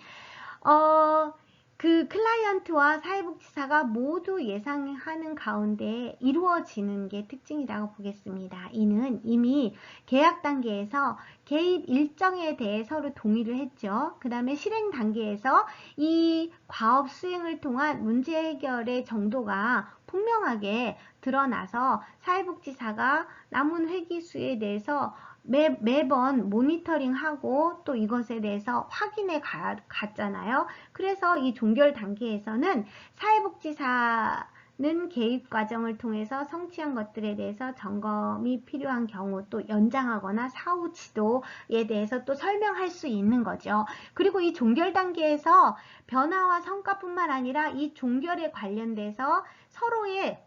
클라이언트와 사회복지사가 모두 예상하는 가운데 이루어지는 게 특징이라고 보겠습니다. 이는 이미 계약 단계에서 개입 일정에 대해 서로 동의를 했죠. 그 다음에 실행 단계에서 이 과업 수행을 통한 문제 해결의 정도가 분명하게 드러나서 사회복지사가 남은 회기수에 대해서 매번 모니터링하고 또 이것에 대해서 확인해 갔잖아요. 그래서 이 종결 단계에서는 사회복지사는 개입 과정을 통해서 성취한 것들에 대해서 점검이 필요한 경우 또 연장하거나 사후 지도에 대해서 또 설명할 수 있는 거죠. 그리고 이 종결 단계에서 변화와 성과뿐만 아니라 이 종결에 관련돼서 서로의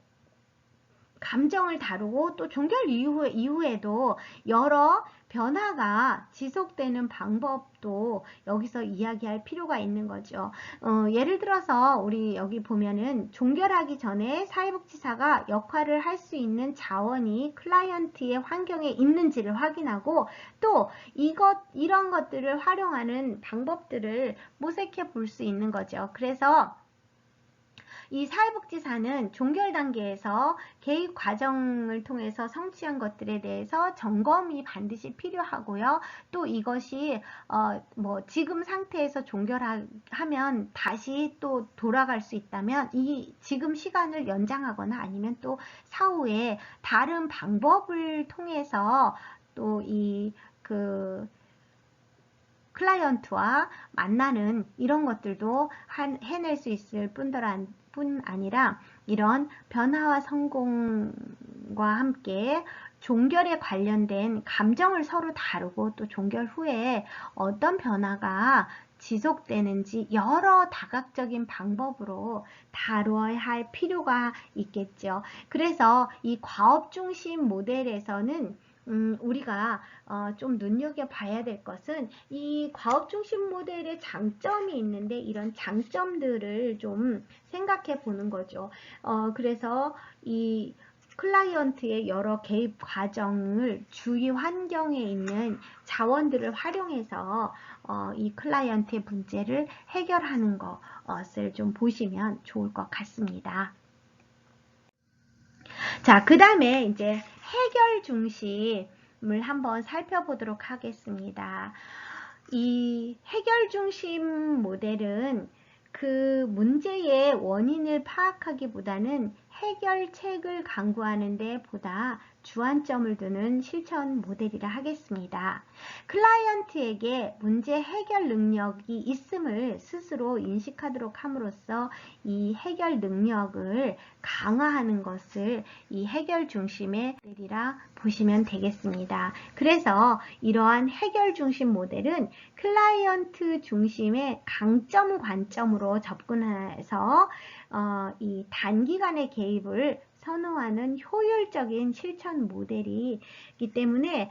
감정을 다루고 또 종결 이후에도 여러 변화가 지속되는 방법도 여기서 이야기할 필요가 있는 거죠. 예를 들어서 우리 여기 보면은 종결하기 전에 사회복지사가 역할을 할 수 있는 자원이 클라이언트의 환경에 있는지를 확인하고 또 이런 것들을 활용하는 방법들을 모색해 볼 수 있는 거죠. 그래서 이 사회복지사는 종결 단계에서 개입 과정을 통해서 성취한 것들에 대해서 점검이 반드시 필요하고요. 또 이것이 지금 상태에서 종결하면 다시 또 돌아갈 수 있다면 이 지금 시간을 연장하거나 아니면 또 사후에 다른 방법을 통해서 또 클라이언트와 만나는 이런 것들도 해낼 수 있을 뿐 아니라 이런 변화와 성공과 함께 종결에 관련된 감정을 서로 다루고 또 종결 후에 어떤 변화가 지속되는지 여러 다각적인 방법으로 다루어야 할 필요가 있겠죠. 그래서 이 과업 중심 모델에서는 우리가 좀 눈여겨봐야 될 것은 이 과업 중심 모델의 장점이 있는데 이런 장점들을 좀 생각해 보는 거죠. 그래서 이 클라이언트의 여러 개입 과정을 주위 환경에 있는 자원들을 활용해서 이 클라이언트의 문제를 해결하는 것을 좀 보시면 좋을 것 같습니다. 자, 그 다음에 이제 해결 중심을 한번 살펴보도록 하겠습니다. 이 해결 중심 모델은 그 문제의 원인을 파악하기보다는 해결책을 강구하는 데 보다 주안점을 두는 실천 모델이라 하겠습니다. 클라이언트에게 문제 해결 능력이 있음을 스스로 인식하도록 함으로써 이 해결 능력을 강화하는 것을 이 해결 중심의 모델이라 보시면 되겠습니다. 그래서 이러한 해결 중심 모델은 클라이언트 중심의 강점 관점으로 접근해서 이 단기간의 개입을 선호하는 효율적인 실천 모델이기 때문에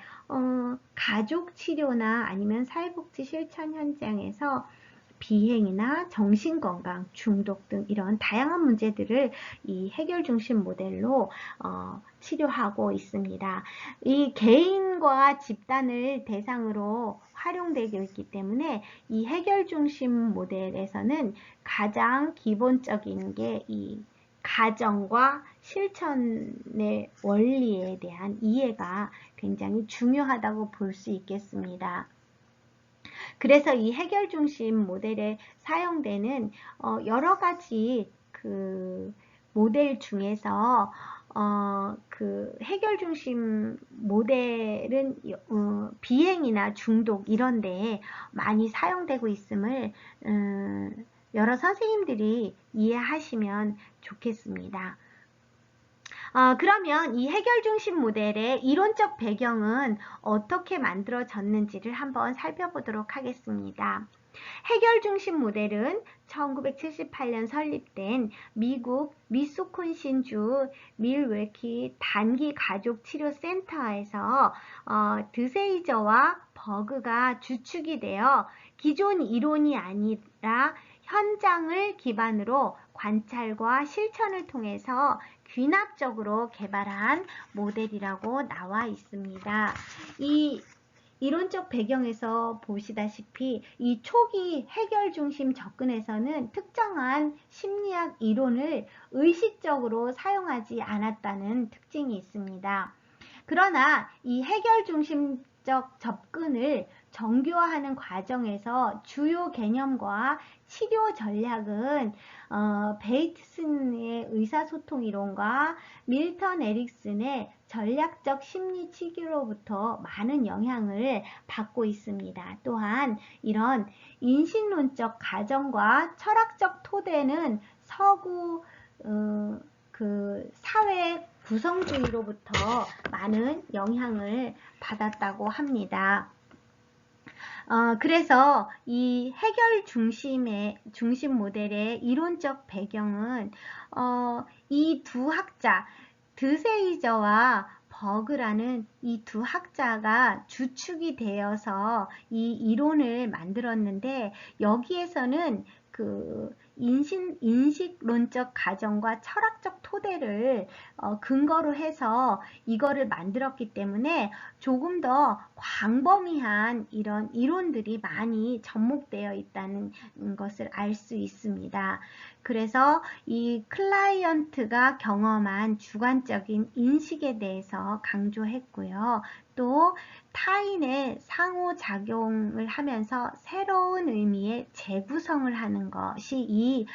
가족 치료나 아니면 사회복지 실천 현장에서 비행이나 정신건강, 중독 등 이런 다양한 문제들을 이 해결 중심 모델로 치료하고 있습니다. 이 개인과 집단을 대상으로 활용되고 있기 때문에 이 해결 중심 모델에서는 가장 기본적인 게 이 가정과 실천의 원리에 대한 이해가 굉장히 중요하다고 볼 수 있겠습니다. 그래서 이 해결 중심 모델에 사용되는 여러 가지 그 모델 중에서 그 해결 중심 모델은 비행이나 중독 이런 데에 많이 사용되고 있음을 여러 선생님들이 이해하시면 좋겠습니다. 그러면 이 해결 중심 모델의 이론적 배경은 어떻게 만들어졌는지를 한번 살펴보도록 하겠습니다. 해결 중심 모델은 1978년 설립된 미국 미스콘신주 밀웨키 단기 가족 치료 센터에서 드세이저와 버그가 주축이 되어 기존 이론이 아니라 현장을 기반으로 관찰과 실천을 통해서 귀납적으로 개발한 모델이라고 나와 있습니다. 이 이론적 배경에서 보시다시피 이 초기 해결 중심 접근에서는 특정한 심리학 이론을 의식적으로 사용하지 않았다는 특징이 있습니다. 그러나 이 해결 중심적 접근을 정교화하는 과정에서 주요 개념과 치료 전략은 베이트슨의 의사소통 이론과 밀턴 에릭슨의 전략적 심리 치료로부터 많은 영향을 받고 있습니다. 또한 이런 인식론적 가정과 철학적 토대는 서구 그 사회 구성주의로부터 많은 영향을 받았다고 합니다. 그래서 이 해결 중심 모델의 이론적 배경은 이 두 학자 드세이저와 버그라는 이 두 학자가 주축이 되어서 이 이론을 만들었는데, 여기에서는 그 인식론적 가정과 철학적 토대를 근거로 해서 이거를 만들었기 때문에 조금 더 광범위한 이런 이론들이 많이 접목되어 있다는 것을 알 수 있습니다. 그래서 이 클라이언트가 경험한 주관적인 인식에 대해서 강조했고요. 또 타인의 상호작용을 하면서 새로운 의미의 재구성을 하는 것이 이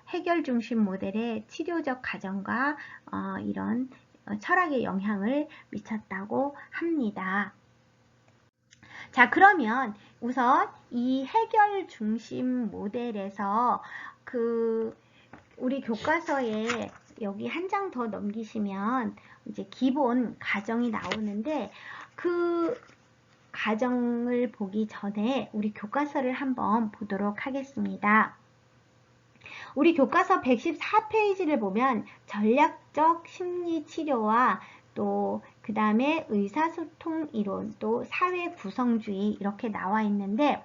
해결 중심 모델의 치료적 가정과 이런 철학에 영향을 미쳤다고 합니다. 자, 그러면 우선 이 해결 중심 모델에서 우리 교과서에 여기 한 장 더 넘기시면 이제 기본 가정이 나오는데, 그 가정을 보기 전에 우리 교과서를 한번 보도록 하겠습니다. 우리 교과서 114페이지를 보면 전략적 심리치료와 또 그 다음에 의사소통 이론, 또 사회 구성주의 이렇게 나와 있는데,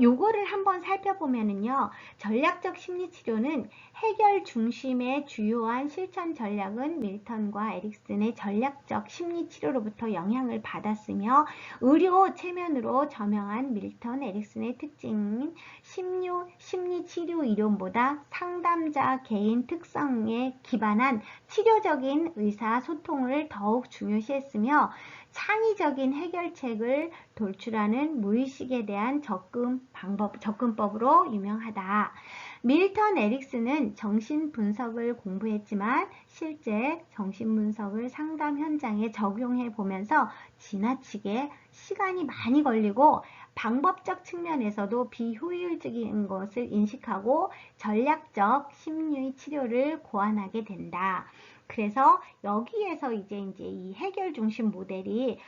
요거를 한번 살펴보면은요, 전략적 심리치료는 해결 중심의 주요한 실천 전략은 밀턴과 에릭슨의 전략적 심리치료로부터 영향을 받았으며, 의료 체면으로 저명한 밀턴 에릭슨의 특징인 심리치료 이론보다 상담자 개인 특성에 기반한 치료적인 의사소통을 더욱 중요시했으며, 창의적인 해결책을 돌출하는 무의식에 대한 접근법으로 유명하다. 밀턴 에릭슨은 정신분석을 공부했지만 실제 정신분석을 상담 현장에 적용해 보면서 지나치게 시간이 많이 걸리고 방법적 측면에서도 비효율적인 것을 인식하고 전략적 심리 치료를 고안하게 된다. 그래서 여기에서 이제 이 해결 중심 모델이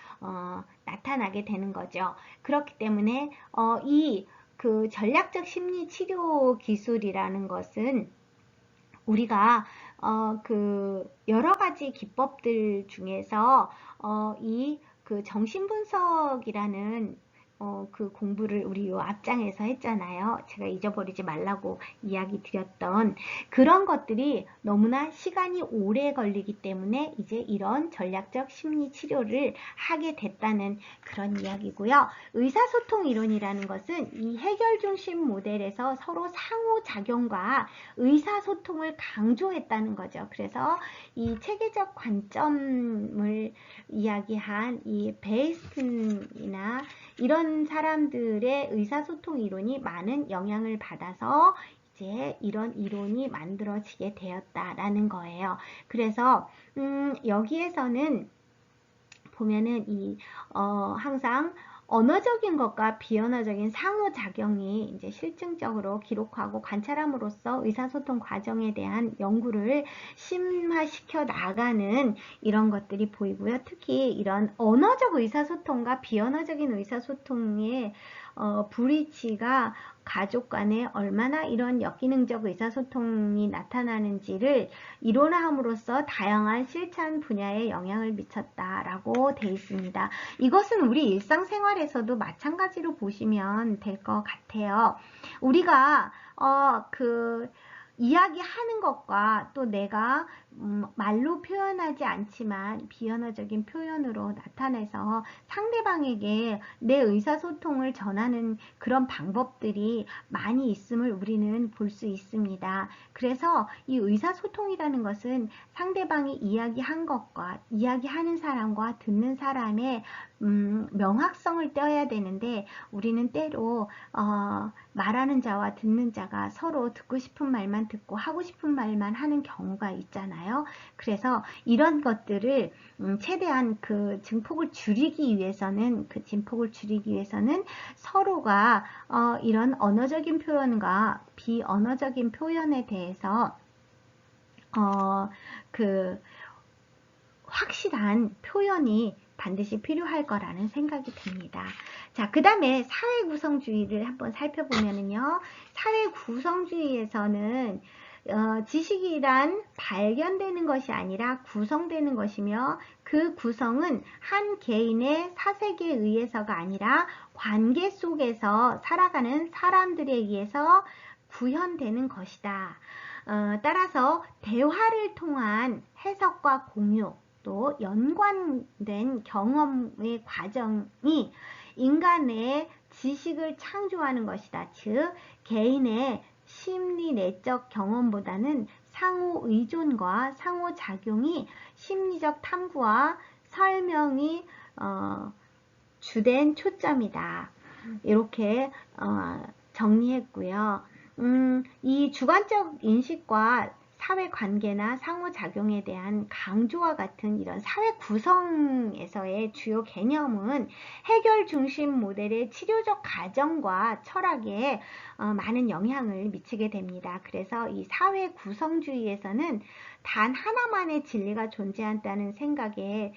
나타나게 되는 거죠. 그렇기 때문에 그 전략적 심리 치료 기술이라는 것은 우리가 그 여러 가지 기법들 중에서 그 정신분석이라는 그 공부를 우리 요 앞장에서 했잖아요. 제가 잊어버리지 말라고 이야기 드렸던 그런 것들이 너무나 시간이 오래 걸리기 때문에 이제 이런 전략적 심리 치료를 하게 됐다는 그런 이야기고요. 의사소통 이론이라는 것은 이 해결 중심 모델에서 서로 상호작용과 의사소통을 강조했다는 거죠. 그래서 이 체계적 관점을 이야기한 이 베이스튼이나 이런 사람들의 의사소통 이론이 많은 영향을 받아서 이제 이런 이론이 만들어지게 되었다라는 거예요. 그래서 여기에서는 보면은 항상 언어적인 것과 비언어적인 상호작용이 이제 실증적으로 기록하고 관찰함으로써 의사소통 과정에 대한 연구를 심화시켜 나가는 이런 것들이 보이고요. 특히 이런 언어적 의사소통과 비언어적인 의사소통의 브리치가 가족 간에 얼마나 이런 역기능적 의사소통이 나타나는지를 이론화함으로써 다양한 실천 분야에 영향을 미쳤다라고 되어 있습니다. 이것은 우리 일상생활에서도 마찬가지로 보시면 될 것 같아요. 우리가 이야기하는 것과 또 내가 말로 표현하지 않지만 비언어적인 표현으로 나타내서 상대방에게 내 의사소통을 전하는 그런 방법들이 많이 있음을 우리는 볼 수 있습니다. 그래서 이 의사소통이라는 것은 상대방이 이야기한 것과 이야기하는 사람과 듣는 사람의 명확성을 떼어야 되는데 우리는 때로 말하는 자와 듣는 자가 서로 듣고 싶은 말만 듣고 하고 싶은 말만 하는 경우가 있잖아요. 그래서 이런 것들을 최대한 그 증폭을 줄이기 위해서는 서로가 이런 언어적인 표현과 비언어적인 표현에 대해서 확실한 표현이 반드시 필요할 거라는 생각이 듭니다. 자, 그 다음에 사회 구성주의를 한번 살펴보면요. 사회 구성주의에서는 지식이란 발견되는 것이 아니라 구성되는 것이며 그 구성은 한 개인의 사색에 의해서가 아니라 관계 속에서 살아가는 사람들에 의해서 구현되는 것이다. 따라서 대화를 통한 해석과 공유 또 연관된 경험의 과정이 인간의 지식을 창조하는 것이다. 즉 개인의 심리 내적 경험보다는 상호 의존과 상호작용이 심리적 탐구와 설명이 주된 초점이다. 이렇게 정리했고요. 이 주관적 인식과 사회관계나 상호작용에 대한 강조와 같은 이런 사회 구성에서의 주요 개념은 해결 중심 모델의 치료적 가정과 철학에 많은 영향을 미치게 됩니다. 그래서 이 사회 구성주의에서는 단 하나만의 진리가 존재한다는 생각에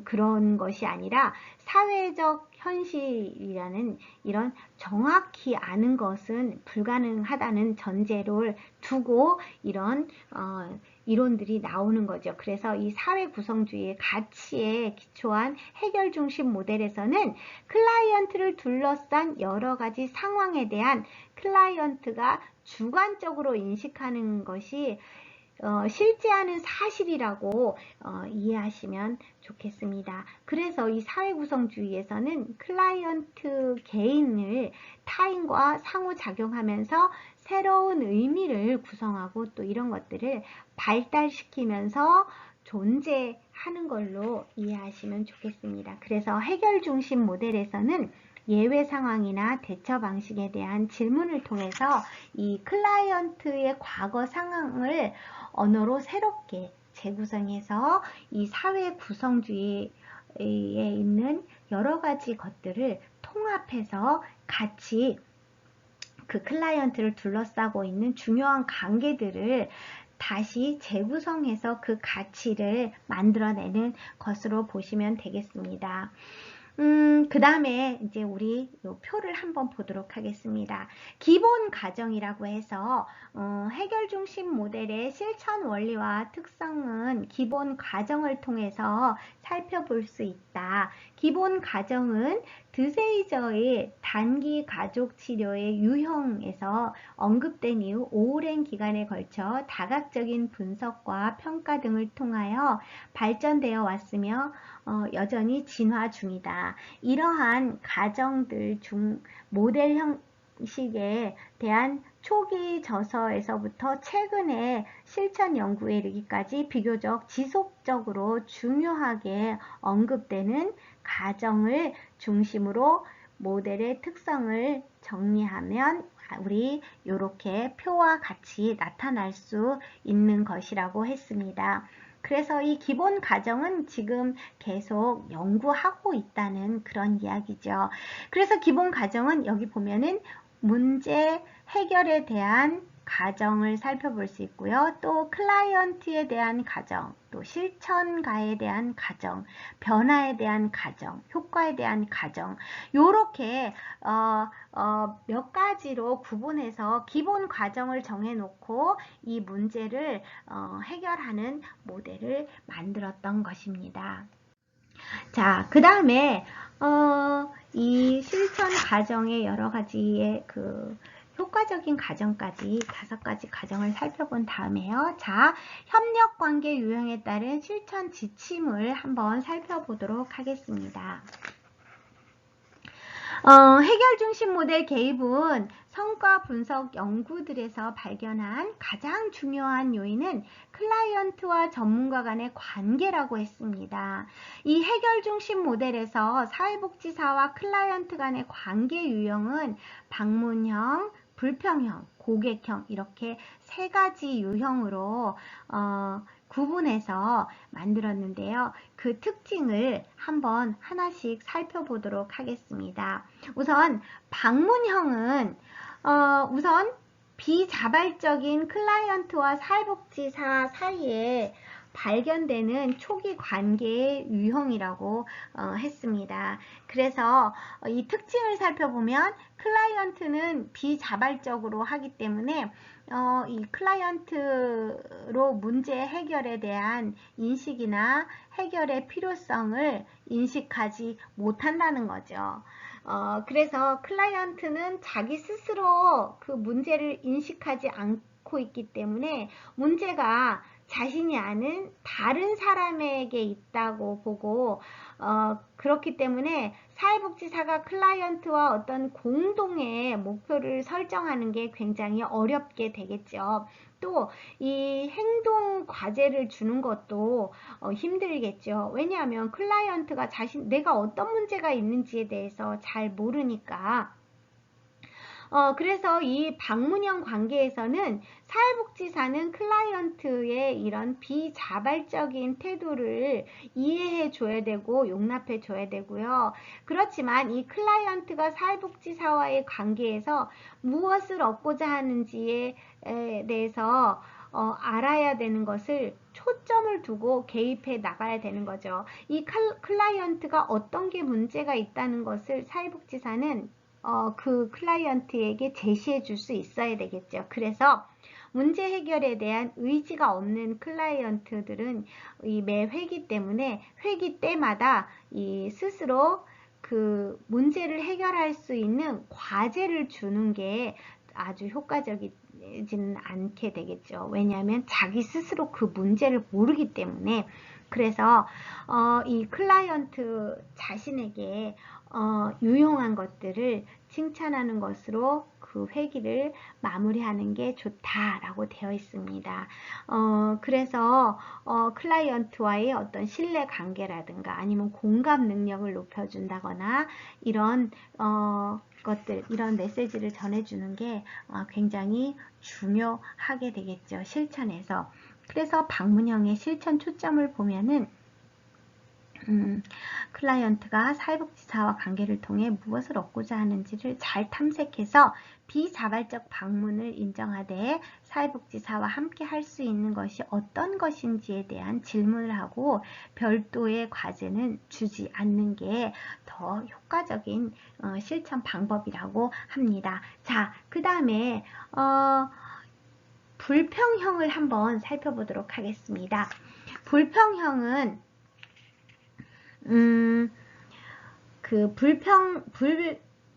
그런 것이 아니라 사회적 현실이라는 이런 정확히 아는 것은 불가능하다는 전제를 두고 이런 이론들이 나오는 거죠. 그래서 이 사회 구성주의의 가치에 기초한 해결 중심 모델에서는 클라이언트를 둘러싼 여러 가지 상황에 대한 클라이언트가 주관적으로 인식하는 것이 실제하는 사실이라고 이해하시면 좋겠습니다. 그래서 이 사회구성주의에서는 클라이언트 개인을 타인과 상호작용하면서 새로운 의미를 구성하고 또 이런 것들을 발달시키면서 존재하는 걸로 이해하시면 좋겠습니다. 그래서 해결 중심 모델에서는 예외 상황이나 대처 방식에 대한 질문을 통해서 이 클라이언트의 과거 상황을 언어로 새롭게 재구성해서 이 사회 구성주의에 있는 여러 가지 것들을 통합해서 같이 그 클라이언트를 둘러싸고 있는 중요한 관계들을 다시 재구성해서 그 가치를 만들어내는 것으로 보시면 되겠습니다. 그 다음에 이제 우리 요 표를 한번 보도록 하겠습니다. 기본 가정이라고 해서 해결 중심 모델의 실천 원리와 특성은 기본 가정을 통해서 살펴볼 수 있다. 기본 가정은 드세이저의 단기 가족 치료의 유형에서 언급된 이후 오랜 기간에 걸쳐 다각적인 분석과 평가 등을 통하여 발전되어 왔으며 여전히 진화 중이다. 이러한 가정들 중 모델 형식에 대한 초기 저서에서부터 최근의 실천 연구에 이르기까지 비교적 지속적으로 중요하게 언급되는 가정을 중심으로 모델의 특성을 정리하면 우리 이렇게 표와 같이 나타날 수 있는 것이라고 했습니다. 그래서 이 기본 가정은 지금 계속 연구하고 있다는 그런 이야기죠. 그래서 기본 가정은 여기 보면은 문제 해결에 대한 가정을 살펴볼 수 있고요. 또 클라이언트에 대한 가정, 또 실천가에 대한 가정, 변화에 대한 가정, 효과에 대한 가정, 요렇게 몇 가지로 구분해서 기본 과정을 정해놓고 이 문제를 해결하는 모델을 만들었던 것입니다. 자, 그 다음에 이 실천 과정의 여러 가지의 효과적인 가정까지 5가지 가정을 살펴본 다음에요. 자, 협력관계 유형에 따른 실천 지침을 한번 살펴보도록 하겠습니다. 해결 중심 모델 개입은 성과 분석 연구들에서 발견한 가장 중요한 요인은 클라이언트와 전문가 간의 관계라고 했습니다. 이 해결 중심 모델에서 사회복지사와 클라이언트 간의 관계 유형은 방문형, 불평형, 고객형 이렇게 세 가지 유형으로 구분해서 만들었는데요. 그 특징을 한번 하나씩 살펴보도록 하겠습니다. 우선 방문형은 우선 비자발적인 클라이언트와 사회복지사 사이에 발견되는 초기 관계의 유형이라고 했습니다. 그래서 이 특징을 살펴보면 클라이언트는 비자발적으로 하기 때문에 이 클라이언트로 문제 해결에 대한 인식이나 해결의 필요성을 인식하지 못한다는 거죠. 그래서 클라이언트는 자기 스스로 그 문제를 인식하지 않고 있기 때문에 문제가 자신이 아는 다른 사람에게 있다고 보고 그렇기 때문에 사회복지사가 클라이언트와 어떤 공동의 목표를 설정하는 게 굉장히 어렵게 되겠죠. 또 이 행동 과제를 주는 것도 힘들겠죠. 왜냐하면 클라이언트가 내가 어떤 문제가 있는지에 대해서 잘 모르니까. 그래서 이 방문형 관계에서는 사회복지사는 클라이언트의 이런 비자발적인 태도를 이해해 줘야 되고 용납해 줘야 되고요. 그렇지만 이 클라이언트가 사회복지사와의 관계에서 무엇을 얻고자 하는지에 대해서 알아야 되는 것을 초점을 두고 개입해 나가야 되는 거죠. 이 클라이언트가 어떤 게 문제가 있다는 것을 사회복지사는 그 클라이언트에게 제시해 줄 수 있어야 되겠죠. 그래서 문제 해결에 대한 의지가 없는 클라이언트들은 매 회기 때문에 회기 때마다 스스로 그 문제를 해결할 수 있는 과제를 주는 게 아주 효과적이지는 않게 되겠죠. 왜냐하면 자기 스스로 그 문제를 모르기 때문에. 그래서 이 클라이언트 자신에게 유용한 것들을 칭찬하는 것으로 그 회기를 마무리하는 게 좋다라고 되어 있습니다. 그래서 클라이언트와의 어떤 신뢰 관계라든가 아니면 공감 능력을 높여준다거나 이런 이런 메시지를 전해주는 게 굉장히 중요하게 되겠죠. 실천에서. 그래서 방문형의 실천 초점을 보면은 클라이언트가 사회복지사와 관계를 통해 무엇을 얻고자 하는지를 잘 탐색해서 비자발적 방문을 인정하되 사회복지사와 함께 할 수 있는 것이 어떤 것인지에 대한 질문을 하고 별도의 과제는 주지 않는 게 더 효과적인 실천 방법이라고 합니다. 자, 그 다음에 불평형을 한번 살펴보도록 하겠습니다. 불평형은 그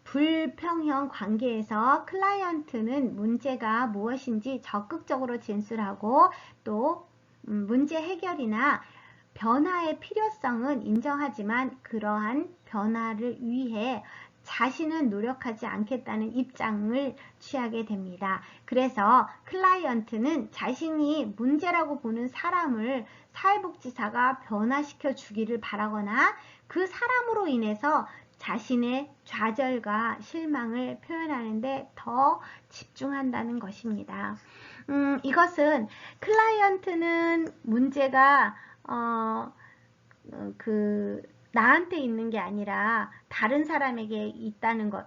불평형 관계에서 클라이언트는 문제가 무엇인지 적극적으로 진술하고 또 문제 해결이나 변화의 필요성은 인정하지만 그러한 변화를 위해 자신은 노력하지 않겠다는 입장을 취하게 됩니다. 그래서 클라이언트는 자신이 문제라고 보는 사람을 사회복지사가 변화시켜 주기를 바라거나 그 사람으로 인해서 자신의 좌절과 실망을 표현하는데 더 집중한다는 것입니다. 이것은 클라이언트는 문제가 나한테 있는 게 아니라 다른 사람에게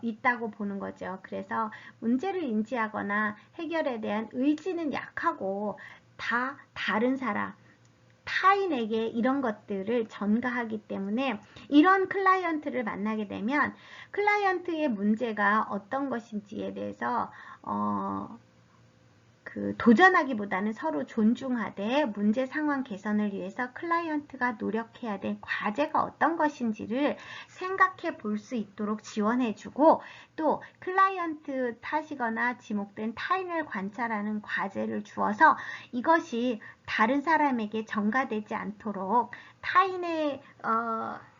있다고 보는 거죠. 그래서 문제를 인지하거나 해결에 대한 의지는 약하고 다 다른 사람, 타인에게 이런 것들을 전가하기 때문에 이런 클라이언트를 만나게 되면 클라이언트의 문제가 어떤 것인지에 대해서 도전하기보다는 서로 존중하되 문제 상황 개선을 위해서 클라이언트가 노력해야 될 과제가 어떤 것인지를 생각해 볼 수 있도록 지원해주고 또 클라이언트 탓이거나 지목된 타인을 관찰하는 과제를 주어서 이것이 다른 사람에게 전가되지 않도록 타인의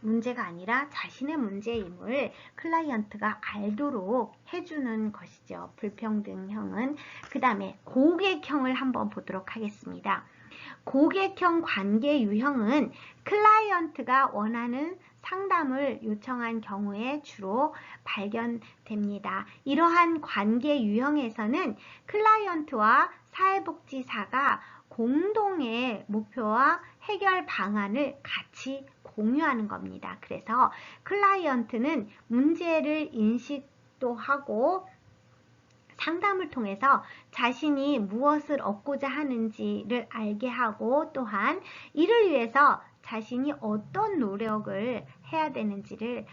문제가 아니라 자신의 문제임을 클라이언트가 알도록 해주는 것이죠. 불평등형은. 그 다음에 고객형을 한번 보도록 하겠습니다. 고객형 관계 유형은 클라이언트가 원하는 상담을 요청한 경우에 주로 발견됩니다. 이러한 관계 유형에서는 클라이언트와 사회복지사가 공동의 목표와 해결 방안을 같이 공유하는 겁니다. 그래서 클라이언트는 문제를 인식도 하고 상담을 통해서 자신이 무엇을 얻고자 하는지를 알게 하고, 또한 이를 위해서 자신이 어떤 노력을 해야 되는지를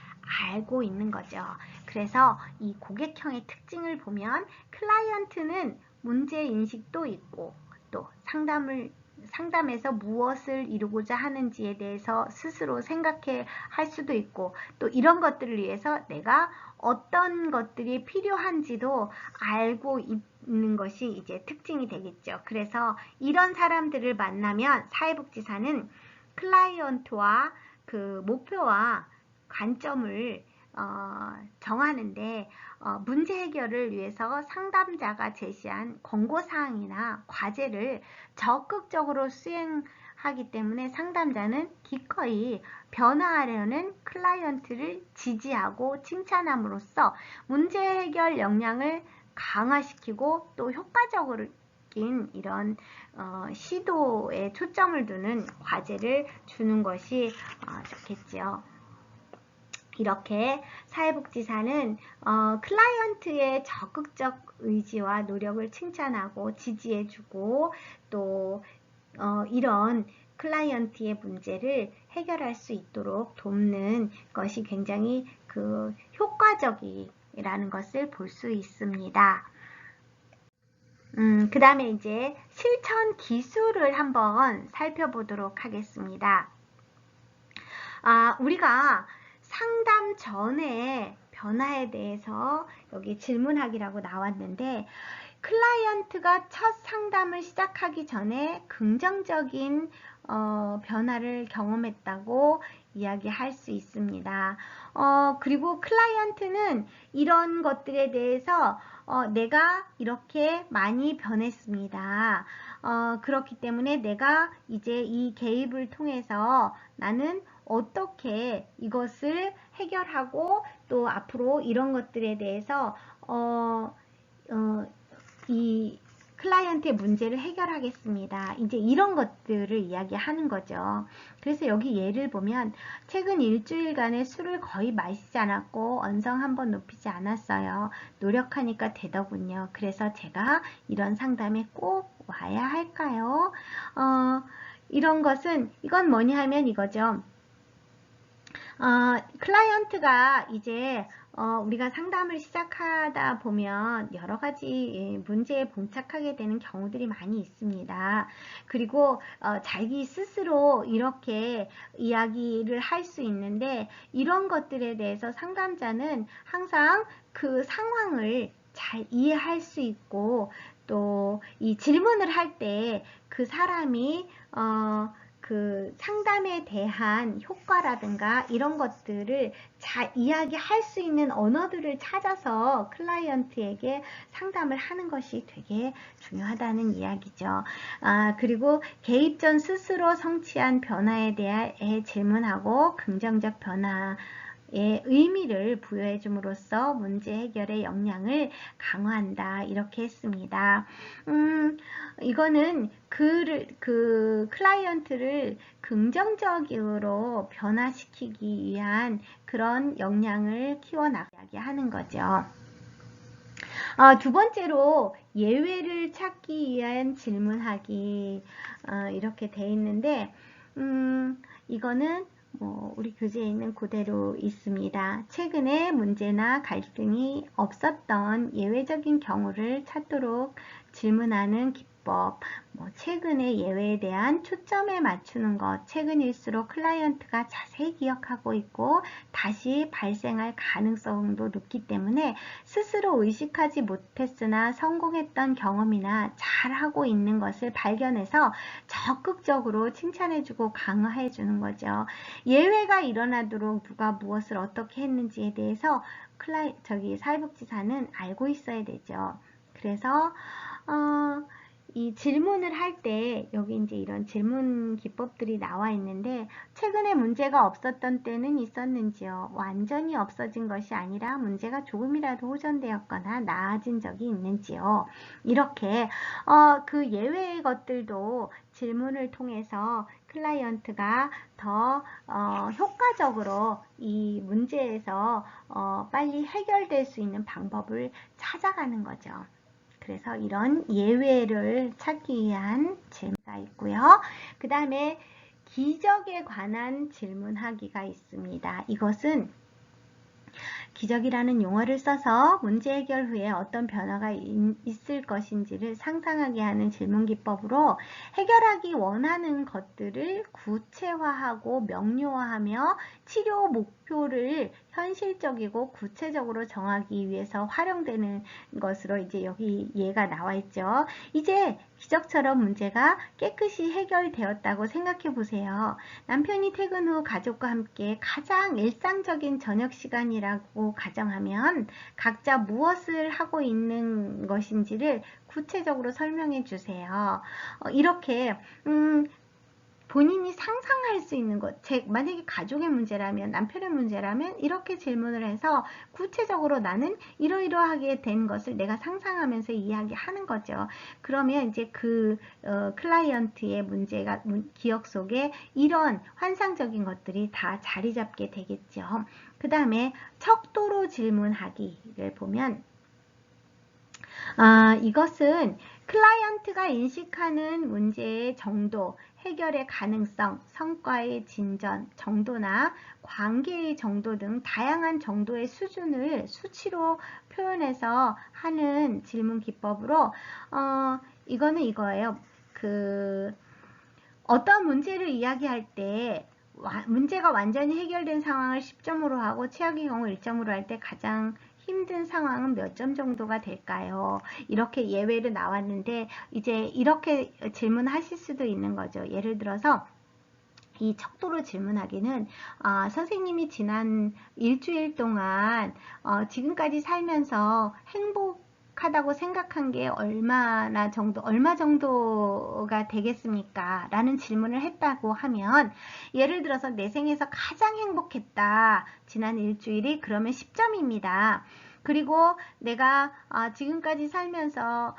알고 있는 거죠. 그래서 이 고객형의 특징을 보면 클라이언트는 문제인식도 있고, 또 상담에서 무엇을 이루고자 하는지에 대해서 스스로 생각해 할 수도 있고, 또 이런 것들을 위해서 내가 어떤 것들이 필요한지도 알고 있는 것이 이제 특징이 되겠죠. 그래서 이런 사람들을 만나면 사회복지사는 클라이언트와 그 목표와 관점을 정하는데, 문제 해결을 위해서 상담자가 제시한 권고사항이나 과제를 적극적으로 수행하기 때문에 상담자는 기꺼이 변화하려는 클라이언트를 지지하고 칭찬함으로써 문제 해결 역량을 강화시키고, 또 효과적인 이런 시도에 초점을 두는 과제를 주는 것이 좋겠지요. 이렇게 사회복지사는 클라이언트의 적극적 의지와 노력을 칭찬하고 지지해주고, 또 이런 클라이언트의 문제를 해결할 수 있도록 돕는 것이 굉장히 효과적이라는 것을 볼 수 있습니다. 그 다음에 이제 실천 기술을 한번 살펴보도록 하겠습니다. 우리가 상담 전에 변화에 대해서 여기 질문하기라고 나왔는데, 클라이언트가 첫 상담을 시작하기 전에 긍정적인 변화를 경험했다고 이야기할 수 있습니다. 그리고 클라이언트는 이런 것들에 대해서 내가 이렇게 많이 변했습니다. 그렇기 때문에 내가 이제 이 개입을 통해서 나는 어떻게 이것을 해결하고, 또 앞으로 이런 것들에 대해서 이 클라이언트의 문제를 해결하겠습니다. 이제 이런 것들을 이야기하는 거죠. 그래서 여기 예를 보면, 최근 일주일간의 술을 거의 마시지 않았고 언성 한번 높이지 않았어요. 노력하니까 되더군요. 그래서 제가 이런 상담에 꼭 와야 할까요? 이런 것은, 이건 뭐냐 하면 이거죠. 클라이언트가 이제 우리가 상담을 시작하다 보면 여러 가지 문제에 봉착하게 되는 경우들이 많이 있습니다. 그리고 자기 스스로 이렇게 이야기를 할 수 있는데, 이런 것들에 대해서 상담자는 항상 그 상황을 잘 이해할 수 있고, 또 이 질문을 할 때 그 사람이 그 상담에 대한 효과라든가 이런 것들을 잘 이야기할 수 있는 언어들을 찾아서 클라이언트에게 상담을 하는 것이 되게 중요하다는 이야기죠. 그리고 개입 전 스스로 성취한 변화에 대해 질문하고, 긍정적 변화의 의미를 부여해 줌으로써 문제 해결의 역량을 강화한다, 이렇게 했습니다. 이거는 그 클라이언트를 긍정적으로 변화시키기 위한 그런 역량을 키워나가게 하는 거죠. 두 번째로 예외를 찾기 위한 질문하기, 이렇게 돼 있는데, 이거는 우리 교재에 있는 그대로 있습니다. 최근에 문제나 갈등이 없었던 예외적인 경우를 찾도록 질문하는 기법, 뭐 최근의 예외에 대한 초점에 맞추는 것, 최근일수록 클라이언트가 자세히 기억하고 있고 다시 발생할 가능성도 높기 때문에 스스로 의식하지 못했으나 성공했던 경험이나 잘하고 있는 것을 발견해서 적극적으로 칭찬해주고 강화해주는 거죠. 예외가 일어나도록 누가 무엇을 어떻게 했는지에 대해서 사회복지사는 알고 있어야 되죠. 그래서 이 질문을 할 때 여기 이제 이런 질문 기법들이 나와 있는데 최근에 문제가 없었던 때는 있었는지요? 완전히 없어진 것이 아니라 문제가 조금이라도 호전되었거나 나아진 적이 있는지요? 이렇게 그 예외의 것들도 질문을 통해서 클라이언트가 더 효과적으로 이 문제에서 빨리 해결될 수 있는 방법을 찾아가는 거죠. 그래서 이런 예외를 찾기 위한 질문가 있고요. 그 다음에 기적에 관한 질문하기가 있습니다. 이것은 기적이라는 용어를 써서 문제 해결 후에 어떤 변화가 있을 것인지를 상상하게 하는 질문 기법으로 해결하기 원하는 것들을 구체화하고 명료화하며 치료 목표를 현실적이고 구체적으로 정하기 위해서 활용되는 것으로 이제 여기 예가 나와 있죠. 이제 기적처럼 문제가 깨끗이 해결되었다고 생각해 보세요. 남편이 퇴근 후 가족과 함께 가장 일상적인 저녁 시간이라고 가정하면 각자 무엇을 하고 있는 것인지를 구체적으로 설명해 주세요. 이렇게 본인이 상상할 수 있는 것, 만약에 가족의 문제라면, 남편의 문제라면 이렇게 질문을 해서 구체적으로 나는 이러이러하게 된 것을 내가 상상하면서 이야기하는 거죠. 그러면 이제 그 클라이언트의 문제가 기억 속에 이런 환상적인 것들이 다 자리 잡게 되겠죠. 그 다음에 척도로 질문하기를 보면 이것은 클라이언트가 인식하는 문제의 정도, 해결의 가능성, 성과의 진전 정도나 관계의 정도 등 다양한 정도의 수준을 수치로 표현해서 하는 질문 기법으로 이거는 이거예요. 어떤 문제를 이야기할 때 문제가 완전히 해결된 상황을 10점으로 하고 최악의 경우 1점으로 할 때 가장 힘든 상황은 몇 점 정도가 될까요? 이렇게 예외로 나왔는데 이제 이렇게 질문하실 수도 있는 거죠. 예를 들어서 이 척도로 질문하기는 선생님이 지난 일주일 동안 지금까지 살면서 행복하다고 생각한 게 얼마 정도가 되겠습니까? 라는 질문을 했다고 하면 예를 들어서 내 생에서 가장 행복했다. 지난 일주일이 그러면 10점입니다. 그리고 내가 지금까지 살면서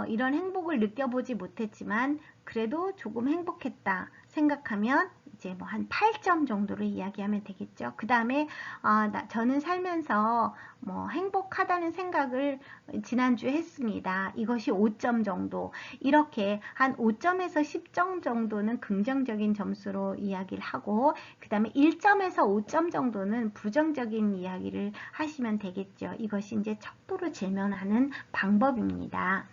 이런 행복을 느껴보지 못했지만 그래도 조금 행복했다 생각하면 이제 뭐 한 8점 정도로 이야기하면 되겠죠. 그 다음에 저는 살면서 뭐 행복하다는 생각을 지난주에 했습니다. 이것이 5점 정도. 이렇게 한 5점에서 10점 정도는 긍정적인 점수로 이야기를 하고 그 다음에 1점에서 5점 정도는 부정적인 이야기를 하시면 되겠죠. 이것이 이제 척도로 질문하는 방법입니다.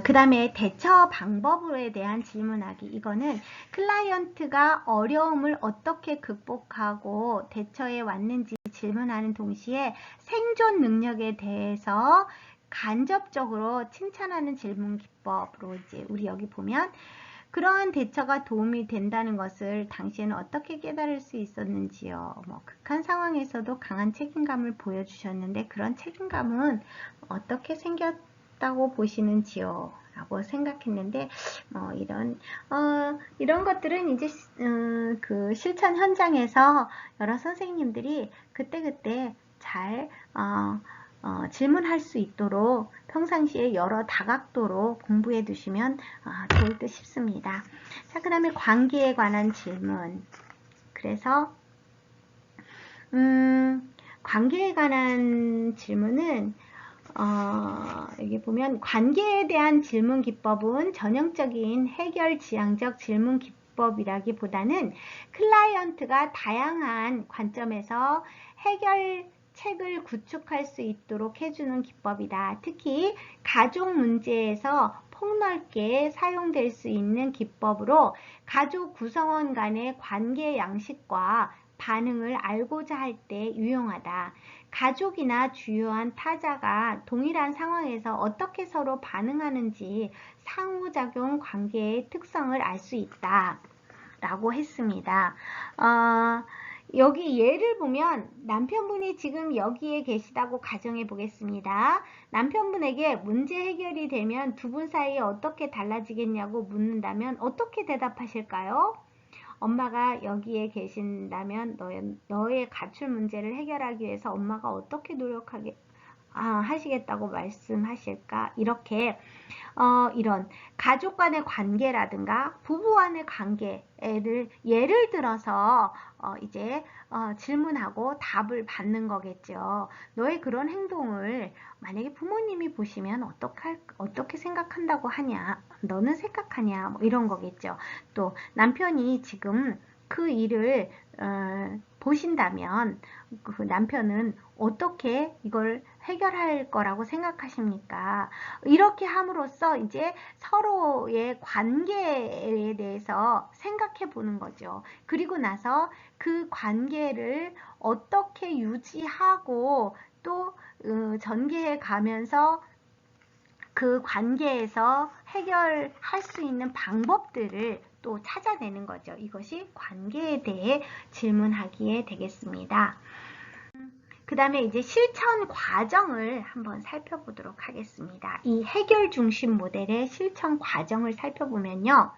그 다음에 대처 방법에 대한 질문하기. 이거는 클라이언트가 어려움을 어떻게 극복하고 대처해 왔는지 질문하는 동시에 생존 능력에 대해서 간접적으로 칭찬하는 질문 기법으로 이제 우리 여기 보면 그러한 대처가 도움이 된다는 것을 당시에는 어떻게 깨달을 수 있었는지요. 뭐 극한 상황에서도 강한 책임감을 보여주셨는데 그런 책임감은 어떻게 생겼다고 보시는지요? 라고 생각했는데 이런 것들은 이제 그 실천 현장에서 여러 선생님들이 그때그때 잘 질문할 수 있도록 평상시에 여러 다각도로 공부해 두시면 좋을 듯 싶습니다. 자, 그 다음에 관계에 관한 질문. 그래서 관계에 관한 질문은 여기 보면 관계에 대한 질문 기법은 전형적인 해결 지향적 질문 기법이라기보다는 클라이언트가 다양한 관점에서 해결 책을 구축할 수 있도록 해주는 기법이다. 특히 가족 문제에서 폭넓게 사용될 수 있는 기법으로 가족 구성원 간의 관계 양식과 반응을 알고자 할 때 유용하다. 가족이나 주요한 타자가 동일한 상황에서 어떻게 서로 반응하는지 상호작용 관계의 특성을 알 수 있다. 라고 했습니다. 여기 예를 보면 남편분이 지금 여기에 계시다고 가정해 보겠습니다. 남편분에게 문제 해결이 되면 두 분 사이에 어떻게 달라지겠냐고 묻는다면 어떻게 대답하실까요? 엄마가 여기에 계신다면 너의 가출 문제를 해결하기 위해서 엄마가 어떻게 하시겠다고 말씀하실까? 이렇게 이런 가족 간의 관계라든가 부부 간의 관계를 예를 들어서 이제 질문하고 답을 받는 거겠죠. 너의 그런 행동을 만약에 부모님이 보시면 어떻게 생각한다고 하냐? 너는 생각하냐? 뭐 이런 거겠죠. 또 남편이 지금 그 일을 보신다면 그 남편은 어떻게 이걸 해결할 거라고 생각하십니까? 이렇게 함으로써 이제 서로의 관계에 대해서 생각해 보는 거죠. 그리고 나서 그 관계를 어떻게 유지하고 또 전개해 가면서 그 관계에서 해결할 수 있는 방법들을 또 찾아내는 거죠. 이것이 관계에 대해 질문하기에 되겠습니다. 그 다음에 이제 실천 과정을 한번 살펴보도록 하겠습니다. 이 해결 중심 모델의 실천 과정을 살펴보면요.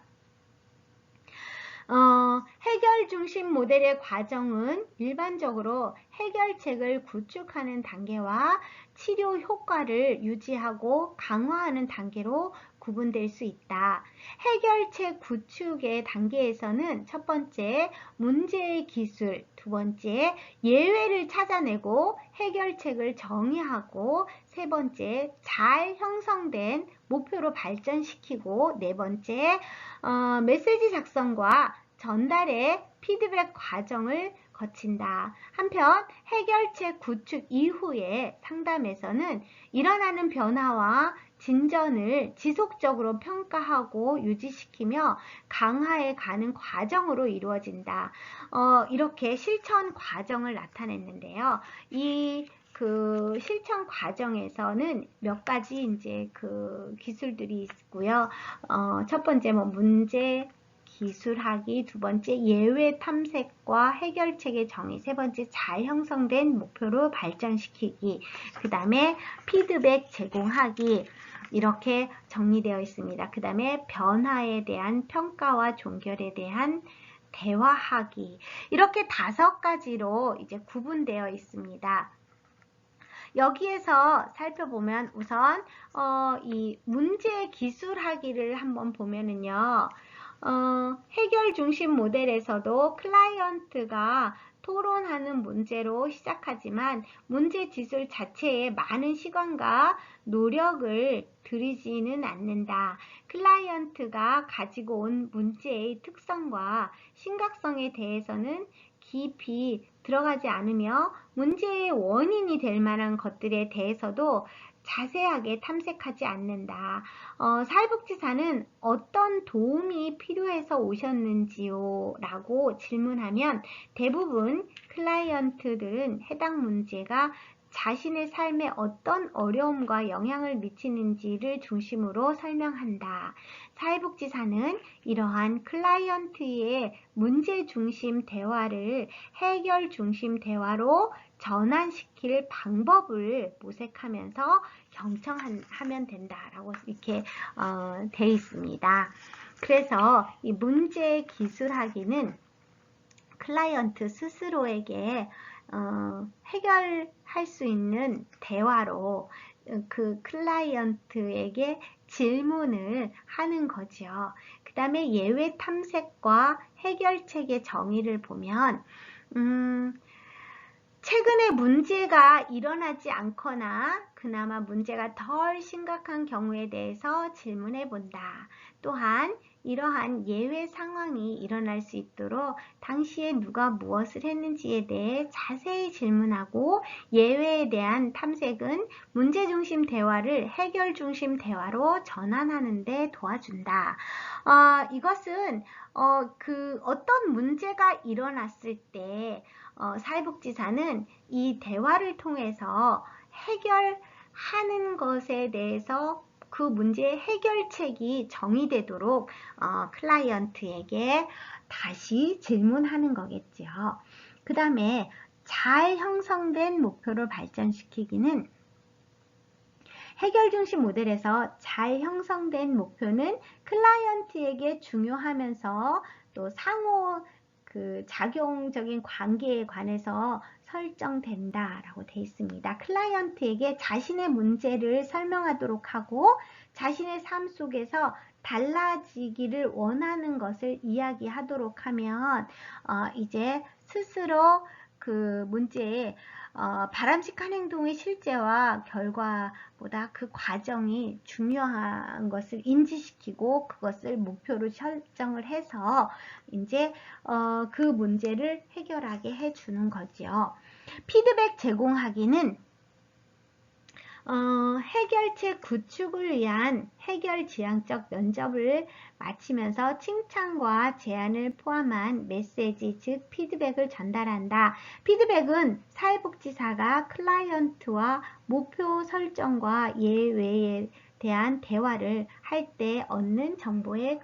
해결 중심 모델의 과정은 일반적으로 해결책을 구축하는 단계와 치료 효과를 유지하고 강화하는 단계로 구분될 수 있다. 해결책 구축의 단계에서는 첫 번째, 문제의 기술, 두 번째, 예외를 찾아내고 해결책을 정의하고 세 번째, 잘 형성된 목표로 발전시키고 네 번째, 메시지 작성과 전달의 피드백 과정을 거친다. 한편 해결책 구축 이후의 상담에서는 일어나는 변화와 진전을 지속적으로 평가하고 유지시키며 강화해 가는 과정으로 이루어진다. 이렇게 실천 과정을 나타냈는데요. 그 실천 과정에서는 몇 가지 이제 그 기술들이 있고요. 첫 번째 문제 기술하기, 두 번째 예외 탐색과 해결책의 정의, 세 번째 잘 형성된 목표로 발전시키기, 그 다음에 피드백 제공하기, 이렇게 정리되어 있습니다. 그 다음에 변화에 대한 평가와 종결에 대한 대화하기, 이렇게 5가지로 이제 구분되어 있습니다. 여기에서 살펴보면 우선 이 문제 기술하기를 한번 보면은요. 해결 중심 모델에서도 클라이언트가 토론하는 문제로 시작하지만 문제 기술 자체에 많은 시간과 노력을 들이지는 않는다. 클라이언트가 가지고 온 문제의 특성과 심각성에 대해서는 깊이 들어가지 않으며 문제의 원인이 될 만한 것들에 대해서도 자세하게 탐색하지 않는다. 사회복지사는 어떤 도움이 필요해서 오셨는지요? 라고 질문하면 대부분 클라이언트들은 해당 문제가 자신의 삶에 어떤 어려움과 영향을 미치는지를 중심으로 설명한다. 사회복지사는 이러한 클라이언트의 문제 중심 대화를 해결 중심 대화로 전환시킬 방법을 모색하면서 경청하면 된다라고 이렇게 돼 있습니다. 그래서 이 문제 기술하기는 클라이언트 스스로에게 해결할 수 있는 대화로 그 클라이언트에게 질문을 하는 거죠. 그 다음에 예외 탐색과 해결책의 정의를 보면 최근에 문제가 일어나지 않거나 그나마 문제가 덜 심각한 경우에 대해서 질문해 본다. 또한 이러한 예외 상황이 일어날 수 있도록 당시에 누가 무엇을 했는지에 대해 자세히 질문하고 예외에 대한 탐색은 문제 중심 대화를 해결 중심 대화로 전환하는 데 도와준다. 이것은 어떤 문제가 일어났을 때 사회복지사는 이 대화를 통해서 해결하는 것에 대해서 그 문제의 해결책이 정의되도록 클라이언트에게 다시 질문하는 거겠죠. 그 다음에 잘 형성된 목표를 발전시키기는 해결 중심 모델에서 잘 형성된 목표는 클라이언트에게 중요하면서 또 상호 작용적인 관계에 관해서 설정된다라고 되어 있습니다. 클라이언트에게 자신의 문제를 설명하도록 하고 자신의 삶 속에서 달라지기를 원하는 것을 이야기하도록 하면 이제 스스로 그 문제에 바람직한 행동의 실제와 결과보다 그 과정이 중요한 것을 인지시키고 그것을 목표로 설정을 해서 이제 그 문제를 해결하게 해주는 거죠. 피드백 제공하기는 해결책 구축을 위한 해결 지향적 면접을 마치면서 칭찬과 제안을 포함한 메시지, 즉 피드백을 전달한다. 피드백은 사회복지사가 클라이언트와 목표 설정과 예외에 대한 대화를 할 때 얻는 정보의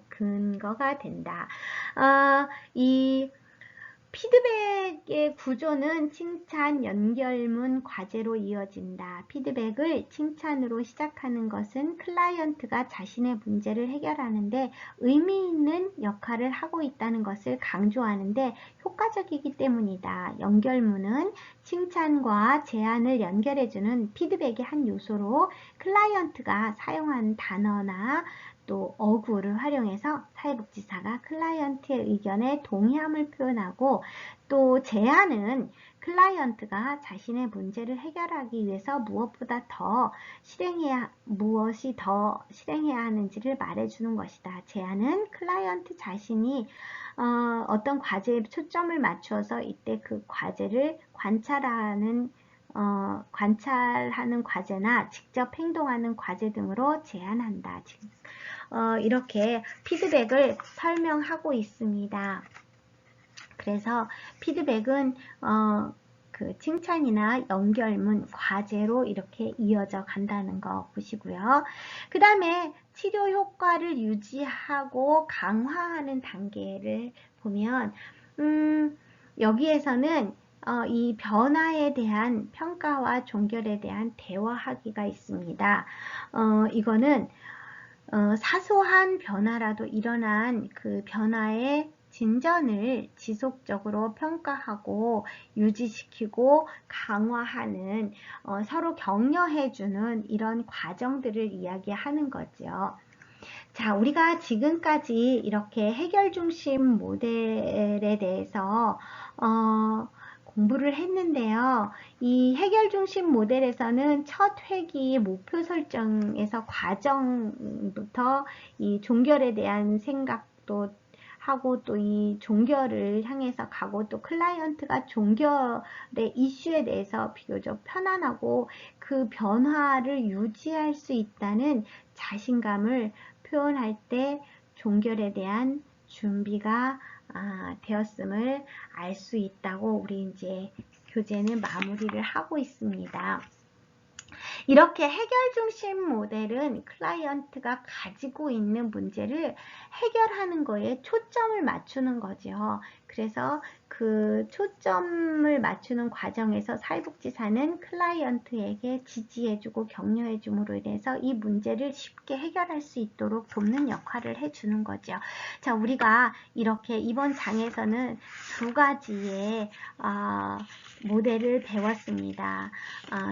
근거가 된다. 이 피드백의 구조는 칭찬, 연결문, 과제로 이어진다. 피드백을 칭찬으로 시작하는 것은 클라이언트가 자신의 문제를 해결하는데 의미 있는 역할을 하고 있다는 것을 강조하는데 효과적이기 때문이다. 연결문은 칭찬과 제안을 연결해주는 피드백의 한 요소로 클라이언트가 사용한 단어나 또 어구를 활용해서 사회복지사가 클라이언트의 의견에 동의함을 표현하고 또 제안은 클라이언트가 자신의 문제를 해결하기 위해서 무엇이 더 실행해야 하는지를 말해주는 것이다. 제안은 클라이언트 자신이 어떤 과제에 초점을 맞추어서 이때 그 과제를 관찰하는 과제나 직접 행동하는 과제 등으로 제안한다. 이렇게 피드백을 설명하고 있습니다. 그래서 피드백은 그 칭찬이나 연결문, 과제로 이렇게 이어져 간다는 거 보시고요. 그 다음에 치료 효과를 유지하고 강화하는 단계를 보면 여기에서는 이 변화에 대한 평가와 종결에 대한 대화하기가 있습니다. 이거는 사소한 변화라도 일어난 그 변화의 진전을 지속적으로 평가하고 유지시키고 강화하는 서로 격려해주는 이런 과정들을 이야기하는 거죠. 자, 우리가 지금까지 이렇게 해결 중심 모델에 대해서 공부를 했는데요. 이 해결 중심 모델에서는 첫 회기 목표 설정에서 과정부터 이 종결에 대한 생각도 하고 또 이 종결을 향해서 가고 또 클라이언트가 종결의 이슈에 대해서 비교적 편안하고 그 변화를 유지할 수 있다는 자신감을 표현할 때 종결에 대한 준비가 되었음을 알 수 있다고 우리 이제 교재는 마무리를 하고 있습니다. 이렇게 해결 중심 모델은 클라이언트가 가지고 있는 문제를 해결하는 거에 초점을 맞추는 거죠. 그래서 그 초점을 맞추는 과정에서 사회복지사는 클라이언트에게 지지해주고 격려해줌으로 인해서 이 문제를 쉽게 해결할 수 있도록 돕는 역할을 해주는 거죠. 자, 우리가 이렇게 이번 장에서는 두 가지의 모델을 배웠습니다.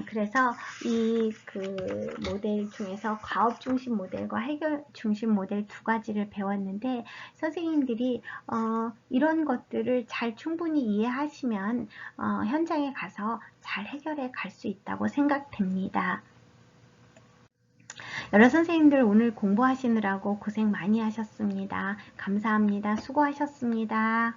그래서 이 그 모델 중에서 과업 중심 모델과 해결 중심 모델 두 가지를 배웠는데 선생님들이 이런 것 것들을 잘 충분히 이해하시면 현장에 가서 잘 해결해 갈 수 있다고 생각됩니다. 여러 선생님들 오늘 공부하시느라고 고생 많이 하셨습니다. 감사합니다. 수고하셨습니다.